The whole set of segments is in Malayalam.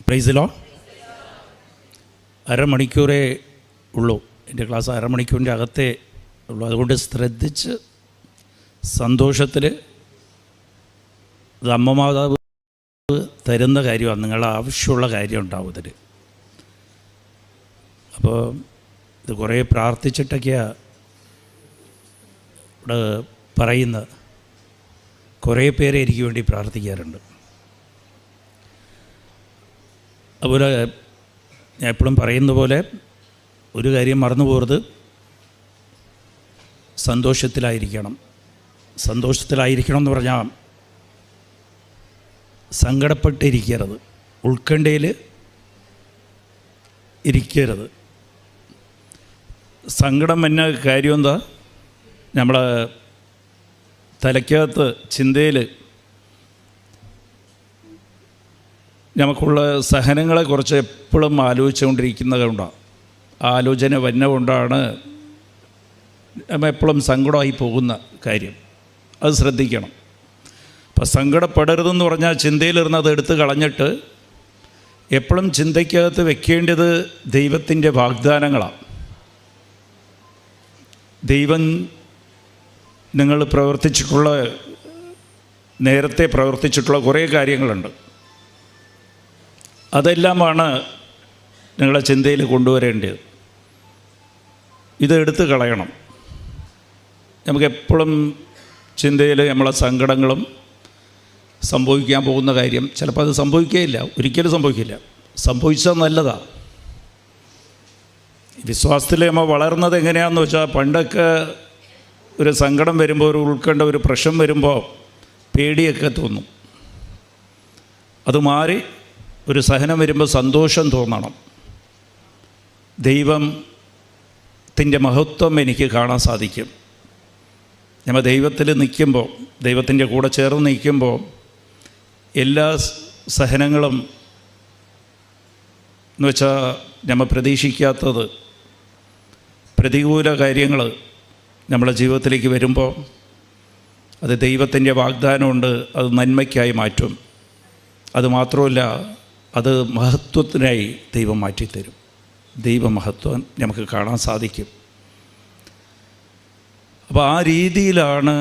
Praise the Lord. അരമണിക്കൂറേ ഉള്ളൂ, എൻ്റെ ക്ലാസ് അരമണിക്കൂറിൻ്റെ അകത്തേ ഉള്ളൂ. അതുകൊണ്ട് ശ്രദ്ധിച്ച് സന്തോഷത്തിൽ ഇത് അമ്മ മാതാവ് തരുന്ന കാര്യമാണ്, നിങ്ങളുടെ ആവശ്യമുള്ള കാര്യം ഉണ്ടാവും ഇതിൽ. അപ്പോൾ ഇത് കുറേ പ്രാർത്ഥിച്ചിട്ടൊക്കെയാണ് ഇവിടെ പറയുന്നത്. കുറേ പേരെ എനിക്ക് വേണ്ടി പ്രാർത്ഥിക്കാറുണ്ട്. അതുപോലെ ഞാൻ എപ്പോഴും പറയുന്ന പോലെ ഒരു കാര്യം മറന്നു പോകരുത്, സന്തോഷത്തിലായിരിക്കണം. സന്തോഷത്തിലായിരിക്കണം എന്ന് പറഞ്ഞാൽ സങ്കടപ്പെട്ടിരിക്കരുത്, ഉത്കണ്ഠയിൽ ഇരിക്കരുത്. സങ്കടം എന്ന കാര്യം എന്താ, നമ്മളെ തലയ്ക്കകത്ത് ചിന്തയിൽ നമുക്കുള്ള സഹനങ്ങളെക്കുറിച്ച് എപ്പോഴും ആലോചിച്ചുകൊണ്ടിരിക്കുന്നത് കൊണ്ടാണ്, ആലോചന വന്നതുകൊണ്ടാണ് നമ്മൾ എപ്പോഴും സങ്കടമായി പോകുന്ന കാര്യം. അത് ശ്രദ്ധിക്കണം. അപ്പം സങ്കടപ്പെടരുതെന്ന് പറഞ്ഞാൽ ചിന്തയിലിരുന്ന് അത് എടുത്ത് കളഞ്ഞിട്ട് എപ്പോഴും ചിന്തയ്ക്കകത്ത് വെക്കേണ്ടത് ദൈവത്തിൻ്റെ വാഗ്ദാനങ്ങളാണ്. ദൈവം നിങ്ങൾ പ്രവർത്തിച്ചിട്ടുള്ള, നേരത്തെ പ്രവർത്തിച്ചിട്ടുള്ള കുറേ കാര്യങ്ങളുണ്ട്. അതെല്ലാമാണ് നിങ്ങളെ ചിന്തയിൽ കൊണ്ടുവരേണ്ടത്. ഇത് എടുത്ത് കളയണം. നമുക്കെപ്പോഴും ചിന്തയിൽ നമ്മളെ സങ്കടങ്ങളും സംഭവിക്കാൻ പോകുന്ന കാര്യം ചിലപ്പോൾ അത് സംഭവിക്കുകയില്ല, ഒരിക്കലും സംഭവിക്കില്ല. സംഭവിച്ചാൽ നല്ലതാണ്. വിശ്വാസത്തിൽ നമ്മൾ വളർന്നത് എങ്ങനെയാണെന്ന് വെച്ചാൽ, പണ്ടൊക്കെ ഒരു സങ്കടം വരുമ്പോൾ, ഒരു ഉത്കണ്ഠ, ഒരു പ്രശ്നം വരുമ്പോൾ പേടിയൊക്കെ തോന്നും. അത് മാറി ഒരു സഹനം വരുമ്പോൾ സന്തോഷം തോന്നണം. ദൈവത്തിൻ്റെ മഹത്വം എനിക്ക് കാണാൻ സാധിക്കും. നമ്മൾ ദൈവത്തിൽ നിൽക്കുമ്പോൾ, ദൈവത്തിൻ്റെ കൂടെ ചേർന്ന് നിൽക്കുമ്പോൾ എല്ലാ സഹനങ്ങളും എന്ന് വെച്ചാൽ നമ്മൾ പ്രതീക്ഷിക്കാത്തത്, പ്രതികൂല കാര്യങ്ങൾ നമ്മുടെ ജീവിതത്തിലേക്ക് വരുമ്പോൾ അത് ദൈവത്തിൻ്റെ വാഗ്ദാനമുണ്ട്, അത് നന്മയ്ക്കായി മാറ്റും. അതുമാത്രമല്ല, അത് മഹത്വത്തിനായി ദൈവം മാറ്റിത്തരും. ദൈവമഹത്വം നമുക്ക് കാണാൻ സാധിക്കും. അപ്പോൾ ആ രീതിയിലാണ്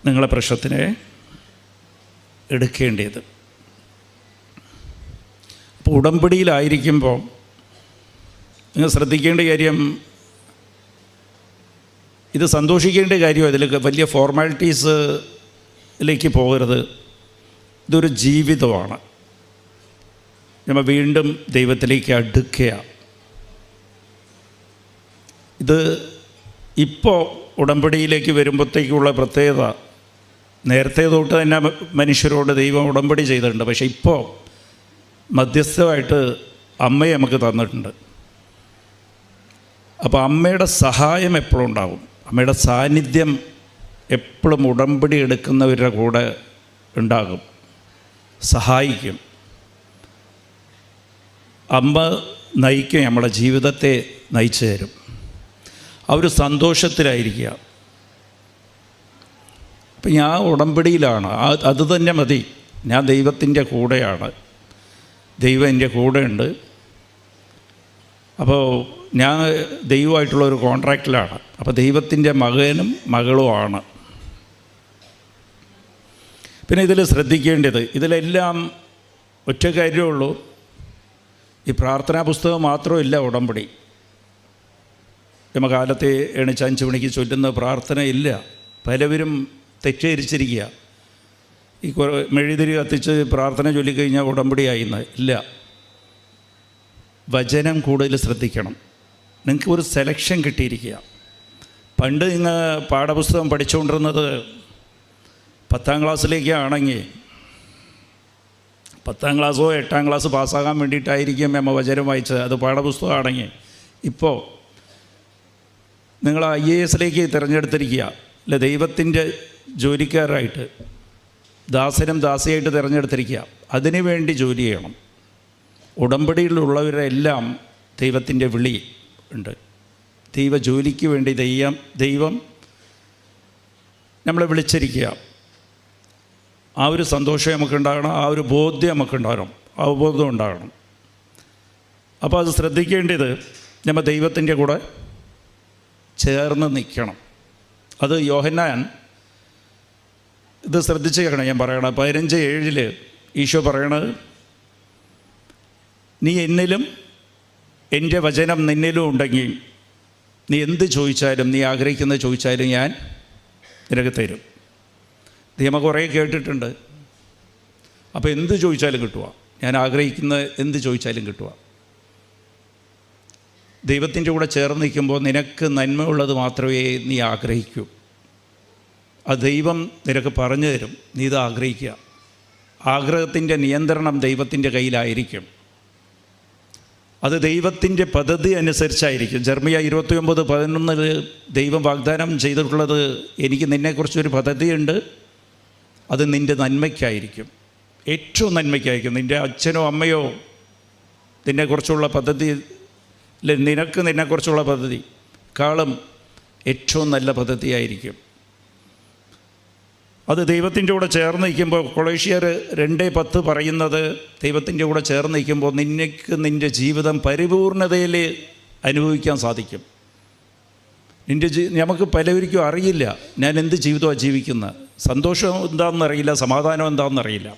നിങ്ങളെ പ്രശ്നത്തിനെ എടുക്കേണ്ടത്. അപ്പോൾ ഉടമ്പടിയിലായിരിക്കുമ്പോൾ നിങ്ങൾ ശ്രദ്ധിക്കേണ്ട കാര്യം, ഇത് സന്തോഷിക്കേണ്ട കാര്യം, അതിൽ വലിയ ഫോർമാലിറ്റീസിലേക്ക് പോകരുത്. ഇതൊരു ജീവിതമാണ്. നമ്മൾ വീണ്ടും ദൈവത്തിലേക്ക് അടുക്കുക. ഇത് ഇപ്പോൾ ഉടമ്പടിയിലേക്ക് വരുമ്പോഴത്തേക്കുള്ള പ്രത്യേകത, നേരത്തെ തൊട്ട് തന്നെ മനുഷ്യരോട് ദൈവം ഉടമ്പടി ചെയ്തിട്ടുണ്ട്. പക്ഷേ ഇപ്പോൾ മധ്യസ്ഥമായിട്ട് അമ്മയെ നമുക്ക് തന്നിട്ടുണ്ട്. അപ്പോൾ അമ്മയുടെ സഹായം എപ്പോഴും ഉണ്ടാകും. അമ്മയുടെ സാന്നിധ്യം എപ്പോഴും ഉടമ്പടി എടുക്കുന്നവരുടെ കൂടെ ഉണ്ടാകും, സഹായിക്കും. അമ്മ നയിക്കും, നമ്മുടെ ജീവിതത്തെ നയിച്ചു തരും. ആ ഒരു സന്തോഷത്തിലായിരിക്കുക. അപ്പം ഞാൻ ഉടമ്പടിയിലാണ്, അത് തന്നെ മതി. ഞാൻ ദൈവത്തിൻ്റെ കൂടെയാണ്, ദൈവം എൻ്റെ കൂടെയുണ്ട്. അപ്പോൾ ഞാൻ ദൈവമായിട്ടുള്ളൊരു കോൺട്രാക്റ്റിലാണ്. അപ്പോൾ ദൈവത്തിൻ്റെ മകനും മകളുമാണ്. പിന്നെ ഇതിൽ ശ്രദ്ധിക്കേണ്ടത്, ഇതിലെല്ലാം ഒറ്റ കാര്യമുള്ളൂ, ഈ പ്രാർത്ഥനാ പുസ്തകം മാത്രമില്ല ഉടമ്പടി. നമ്മൾ കാലത്തെ എണിച്ച് 5 മണിക്ക് ചൊല്ലുന്ന പ്രാർത്ഥന ഇല്ല. പലവരും തെറ്റിദ്ധരിച്ചിരിക്കുക. ഈ മെഴുതിരി കത്തിച്ച് പ്രാർത്ഥന ചൊല്ലിക്കഴിഞ്ഞാൽ ഉടമ്പടിയായിന്ന് ഇല്ല. വചനം കൂടുതൽ ശ്രദ്ധിക്കണം. നിങ്ങൾക്ക് ഒരു സെലക്ഷൻ കിട്ടിയിരിക്കുക. പണ്ട് നിങ്ങൾ പാഠപുസ്തകം പഠിച്ചുകൊണ്ടിരുന്നത് 10ാം ക്ലാസ്സിലേക്കാണെങ്കിൽ 10ാം ക്ലാസ്സോ 8ാം ക്ലാസ് പാസ്സാകാൻ വേണ്ടിയിട്ടായിരിക്കും നമ്മൾ വചനം വായിച്ചത്. അത് പാഠപുസ്തകമാണെങ്കിൽ ഇപ്പോൾ നിങ്ങൾ IAS തിരഞ്ഞെടുത്തിരിക്കുക. അല്ല, ദൈവത്തിൻ്റെ ജോലിക്കാരായിട്ട്, ദാസനും ദാസിയായിട്ട് തിരഞ്ഞെടുത്തിരിക്കുക. അതിനു വേണ്ടി ജോലി ചെയ്യണം. ഉടമ്പടിയിലുള്ളവരെല്ലാം ദൈവത്തിൻ്റെ വിളി ഉണ്ട്. ദൈവ ജോലിക്ക് വേണ്ടി ദൈവം നമ്മളെ വിളിച്ചിരിക്കുക. ആ ഒരു സന്തോഷം നമുക്കുണ്ടാകണം, ആ ഒരു ബോധ്യം നമുക്കുണ്ടാകണം. അവബോധം ഉണ്ടാകണം. അപ്പോൾ അത് ശ്രദ്ധിക്കേണ്ടത് നമ്മൾ ദൈവത്തിൻ്റെ കൂടെ ചേർന്ന് നിൽക്കണം. അത് യോഹന്നാൻ ഇത് ശ്രദ്ധിച്ച് കേൾക്കണം. ഞാൻ പറയണം 15:7 ഈശോ പറയണത്, നീ എന്നിലും എൻ്റെ വചനം നിന്നിലും ഉണ്ടെങ്കിൽ നീ എന്ത് ചോദിച്ചാലും, നീ ആഗ്രഹിക്കുന്നത് ചോദിച്ചാലും ഞാൻ നിനക്ക് തരും. ഇത് നമ്മൾ കുറേ കേട്ടിട്ടുണ്ട്. അപ്പോൾ എന്ത് ചോദിച്ചാലും കിട്ടുക, ഞാൻ ആഗ്രഹിക്കുന്ന എന്ത് ചോദിച്ചാലും കിട്ടുക. ദൈവത്തിൻ്റെ കൂടെ ചേർന്ന് നിൽക്കുമ്പോൾ നിനക്ക് നന്മയുള്ളത് മാത്രമേ നീ ആഗ്രഹിക്കൂ. അത് ദൈവം നിനക്ക് പറഞ്ഞു തരും. നീ ഇത് ആഗ്രഹിക്കുക. ആഗ്രഹത്തിൻ്റെ നിയന്ത്രണം ദൈവത്തിൻ്റെ കയ്യിലായിരിക്കും. അത് ദൈവത്തിൻ്റെ പദ്ധതി അനുസരിച്ചായിരിക്കും. ജെറമ്യ 29:11 ദൈവം വാഗ്ദാനം ചെയ്തിട്ടുള്ളത്, എനിക്ക് നിന്നെക്കുറിച്ചൊരു പദ്ധതിയുണ്ട്, അത് നിൻ്റെ നന്മയ്ക്കായിരിക്കും, ഏറ്റവും നന്മയ്ക്കായിരിക്കും. നിൻ്റെ അച്ഛനോ അമ്മയോ നിന്നെക്കുറിച്ചുള്ള പദ്ധതി, നിന്നെക്കുറിച്ചുള്ള പദ്ധതി കാളും ഏറ്റവും നല്ല പദ്ധതിയായിരിക്കും. അത് ദൈവത്തിൻ്റെ കൂടെ ചേർന്ന് നിൽക്കുമ്പോൾ, കൊളോഷ്യർ 2:10 പറയുന്നത്, ദൈവത്തിൻ്റെ കൂടെ ചേർന്ന് നിൽക്കുമ്പോൾ നിനക്ക് നിൻ്റെ ജീവിതം പരിപൂർണതയിൽ അനുഭവിക്കാൻ സാധിക്കും. നമുക്ക് പലവർക്കും അറിയില്ല ഞാൻ എന്ത് ജീവിതമാണ് ജീവിക്കുന്നത്, സന്തോഷം എന്താണെന്നറിയില്ല, സമാധാനം എന്താണെന്നറിയില്ല.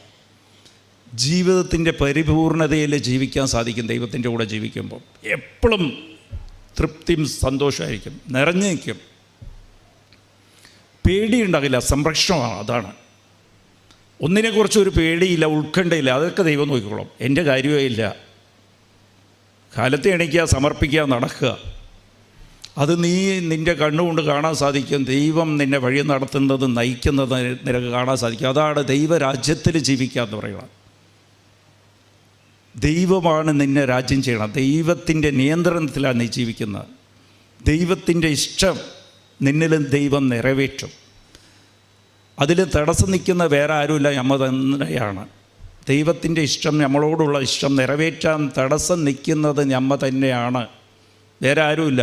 ജീവിതത്തിൻ്റെ പരിപൂർണതയിൽ ജീവിക്കാൻ സാധിക്കും ദൈവത്തിൻ്റെ കൂടെ ജീവിക്കുമ്പോൾ. എപ്പോഴും തൃപ്തിയും സന്തോഷമായിരിക്കും, നിറഞ്ഞു നിൽക്കും, പേടിയുണ്ടാകില്ല, സംരക്ഷണമാണ്. അതാണ്, ഒന്നിനെക്കുറിച്ചൊരു പേടിയില്ല, ഉത്കണ്ഠയില്ല. അതൊക്കെ ദൈവം നോക്കിക്കോളും. എൻ്റെ കാര്യമേ ഇല്ല. കാലത്ത് എണീക്കുക, സമർപ്പിക്കുക, നടക്കുക. അത് നീ നിൻ്റെ കണ്ണുകൊണ്ട് കാണാൻ സാധിക്കും. ദൈവം നിന്നെ വഴി നടത്തുന്നത്, നയിക്കുന്നത് നിനക്ക് കാണാൻ സാധിക്കും. അതാണ് ദൈവരാജ്യത്തിൽ ജീവിക്കുക എന്ന് പറയുന്നത്. ദൈവമാണ് നിന്നെ രാജ്യം ചെയ്യണം. ദൈവത്തിൻ്റെ നിയന്ത്രണത്തിലാണ് നീ ജീവിക്കുന്നത്. ദൈവത്തിൻ്റെ ഇഷ്ടം നിന്നിലും ദൈവം നിറവേറ്റും. അതിൽ തടസ്സം നിൽക്കുന്ന വേറെ ആരുമില്ല, നമ്മൾ തന്നെയാണ്. ദൈവത്തിൻ്റെ ഇഷ്ടം, നമ്മളോടുള്ള ഇഷ്ടം നിറവേറ്റാൻ തടസ്സം നിൽക്കുന്നത് നമ്മൾ തന്നെയാണ്, വേറെ ആരുമില്ല.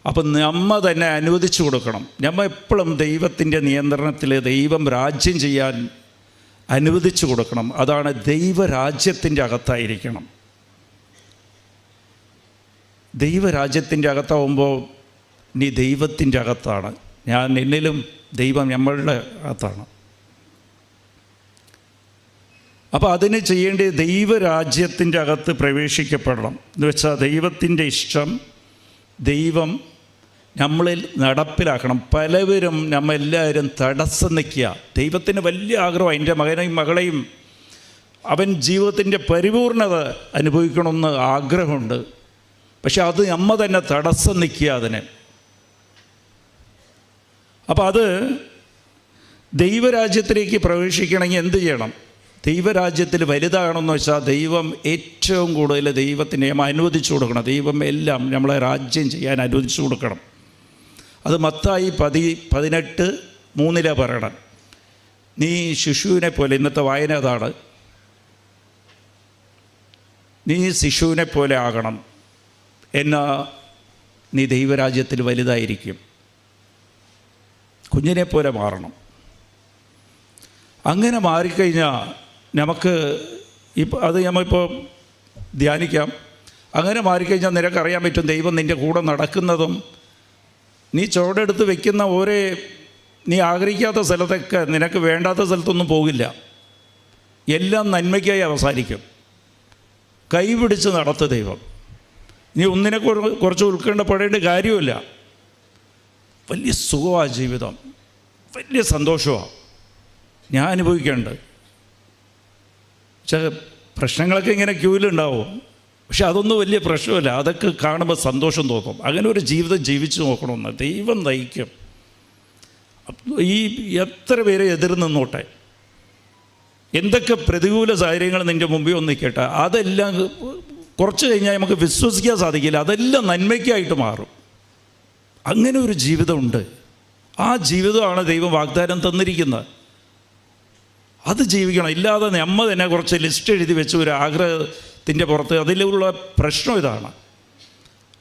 അപ്പം നമ്മൾ തന്നെ അനുവദിച്ചു കൊടുക്കണം. നമ്മൾ എപ്പോഴും ദൈവത്തിൻ്റെ നിയന്ത്രണത്തിൽ ദൈവം രാജ്യം ചെയ്യാൻ അനുവദിച്ചു കൊടുക്കണം. അതാണ് ദൈവരാജ്യത്തിൻ്റെ അകത്തായിരിക്കണം. ദൈവരാജ്യത്തിൻ്റെ അകത്താവുമ്പോൾ നീ ദൈവത്തിൻ്റെ അകത്താണ്. ഞാൻ എന്നിലും, ദൈവം നമ്മളുടെ അകത്താണ്. അപ്പോൾ അതിന് ചെയ്യേണ്ടത് ദൈവരാജ്യത്തിൻ്റെ അകത്ത് പ്രവേശിക്കപ്പെടണം. എന്ന് വെച്ചാൽ ദൈവത്തിൻ്റെ ഇഷ്ടം ദൈവം നമ്മളിൽ നടപ്പിലാക്കണം. പലവരും നമ്മളെല്ലാവരും തടസ്സം നിൽക്കുക. ദൈവത്തിന് വലിയ ആഗ്രഹം, എൻ്റെ മകനെയും മകളെയും അവൻ ജീവിതത്തിൻ്റെ പരിപൂർണത അനുഭവിക്കണമെന്ന് ആഗ്രഹമുണ്ട്. പക്ഷെ അത് നമ്മൾ തന്നെ തടസ്സം നിൽക്കുക അതിന്. അപ്പോൾ അത് ദൈവരാജ്യത്തിലേക്ക് പ്രവേശിക്കണമെങ്കിൽ എന്ത് ചെയ്യണം? ദൈവരാജ്യത്തിൽ വലുതാകണമെന്ന് വെച്ചാൽ ദൈവം ഏറ്റവും കൂടുതൽ ദൈവത്തിന് അനുവദിച്ചു കൊടുക്കണം. ദൈവം എല്ലാം നമ്മളെ രാജ്യം ചെയ്യാൻ അനുവദിച്ചു കൊടുക്കണം. അത് മത്തായി 18:3 പറയണം. നീ ശിശുവിനെ പോലെ, ഇന്നത്തെ വായന അതാണ്, നീ ശിശുവിനെ പോലെ ആകണം, എന്നാൽ നീ ദൈവരാജ്യത്തിൽ വലുതായിരിക്കും. കുഞ്ഞിനെ പോലെ മാറണം. അങ്ങനെ മാറിക്കഴിഞ്ഞാൽ നമുക്ക് അത് നമ്മളിപ്പോൾ ധ്യാനിക്കാം. അങ്ങനെ മാറിക്കഴിഞ്ഞാൽ നിനക്കറിയാൻ പറ്റും ദൈവം നിൻ്റെ കൂടെ നടക്കുന്നതും. നീ ചുവടെടുത്ത് വയ്ക്കുന്ന നീ ആഗ്രഹിക്കാത്ത സ്ഥലത്തൊക്കെ, നിനക്ക് വേണ്ടാത്ത സ്ഥലത്തൊന്നും പോകില്ല. എല്ലാം നന്മയ്ക്കായി അവസാനിക്കും. കൈപിടിച്ച് നടത്തു ദൈവം. നീ ഒന്നിനെ കുറച്ച് ഉത്കണ്ഠപ്പെടേണ്ട കാര്യമില്ല. വലിയ സുഖമാണ് ജീവിതം, വലിയ സന്തോഷമാണ് ഞാൻ അനുഭവിക്കേണ്ടത്. പക്ഷേ പ്രശ്നങ്ങളൊക്കെ ഇങ്ങനെ ക്യൂവിലുണ്ടാവും. പക്ഷെ അതൊന്നും വലിയ പ്രശ്നമില്ല. അതൊക്കെ കാണുമ്പോൾ സന്തോഷം തോന്നും. അങ്ങനെ ഒരു ജീവിതം ജീവിച്ചു നോക്കണമെന്ന് ദൈവം നയിക്കും. ഈ എത്ര പേരെ എതിർ നിന്നോട്ടെ, എന്തൊക്കെ പ്രതികൂല സാഹചര്യങ്ങൾ നിൻ്റെ മുമ്പിൽ ഒന്നിക്കട്ടെ, അതെല്ലാം കുറച്ച് കഴിഞ്ഞാൽ നമുക്ക് വിശ്വസിക്കാൻ സാധിക്കില്ല. അതെല്ലാം നന്മയ്ക്കായിട്ട് മാറും. അങ്ങനെ ഒരു ജീവിതമുണ്ട്. ആ ജീവിതമാണ് ദൈവം വാഗ്ദാനം തന്നിരിക്കുന്നത്. അത് ജീവിക്കണം. ഇല്ലാതെ നമ്മൾ തന്നെ കുറച്ച് ലിസ്റ്റ് എഴുതി വെച്ച് ഒരു ആഗ്രഹത്തിൻ്റെ പുറത്ത്, അതിലുള്ള പ്രശ്നം ഇതാണ്.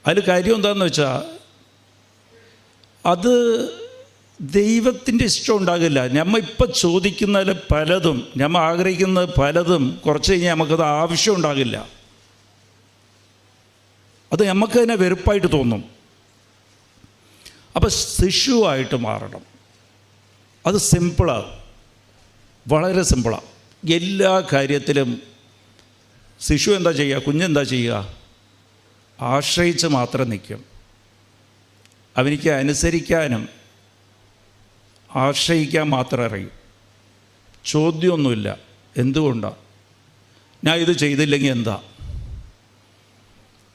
അതിൽ കാര്യം എന്താണെന്ന് വെച്ചാൽ, അത് ദൈവത്തിൻ്റെ ഇഷ്ടം ഉണ്ടാകില്ല. നമ്മൾ ഇപ്പം ചോദിക്കുന്നതിൽ പലതും, നമ്മൾ ആഗ്രഹിക്കുന്നത് പലതും കുറച്ച് കഴിഞ്ഞാൽ നമുക്കത് ആവശ്യം ഉണ്ടാകില്ല. അത് നമുക്ക് തന്നെ വെറുപ്പായിട്ട് തോന്നും. അപ്പോൾ ശിശുവായിട്ട് മാറണം. അത് സിമ്പിളാണ്, വളരെ സിമ്പിളാണ്. എല്ലാ കാര്യത്തിലും ശിശു എന്താ ചെയ്യുക, കുഞ്ഞെന്താ ചെയ്യുക? ആശ്രയിച്ച് മാത്രം നിൽക്കും. അവനിക്ക് അനുസരിക്കാനും ആശ്രയിക്കാൻ മാത്രം അറിയും. ചോദ്യമൊന്നുമില്ല. എന്തുകൊണ്ടാണ്? ഞാൻ ഇത് ചെയ്തില്ലെങ്കിൽ എന്താ?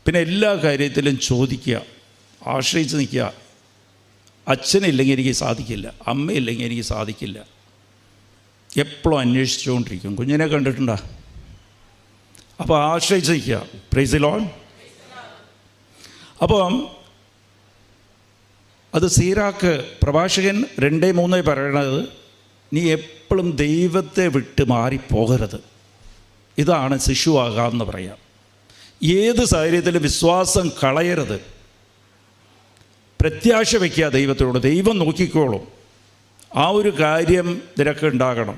പിന്നെ എല്ലാ കാര്യത്തിലും ചോദിക്കുക, ആശ്രയിച്ച് നിൽക്കുക. അച്ഛനില്ലെങ്കിൽ എനിക്ക് സാധിക്കില്ല, അമ്മയില്ലെങ്കിൽ എനിക്ക് സാധിക്കില്ല. എപ്പോഴും അന്വേഷിച്ചുകൊണ്ടിരിക്കും. കുഞ്ഞിനെ കണ്ടിട്ടുണ്ടോ? അപ്പോൾ ആശ്രയിച്ച് നിൽക്കുക. Praise the Lord. അപ്പം അത് സീറാക്ക് പ്രഭാഷകൻ 2:3 പറയണത്, നീ എപ്പോഴും ദൈവത്തെ വിട്ട് മാറിപ്പോകരുത്. ഇതാണ് ശിശുവാകാമെന്ന് പറയാം. ഏത് സാഹചര്യത്തിലും വിശ്വാസം കളയരുത്. പ്രത്യാശ വയ്ക്കുക ദൈവത്തോട്. ദൈവം നോക്കിക്കോളും. ആ ഒരു കാര്യം നിനക്ക് ഉണ്ടാകണം.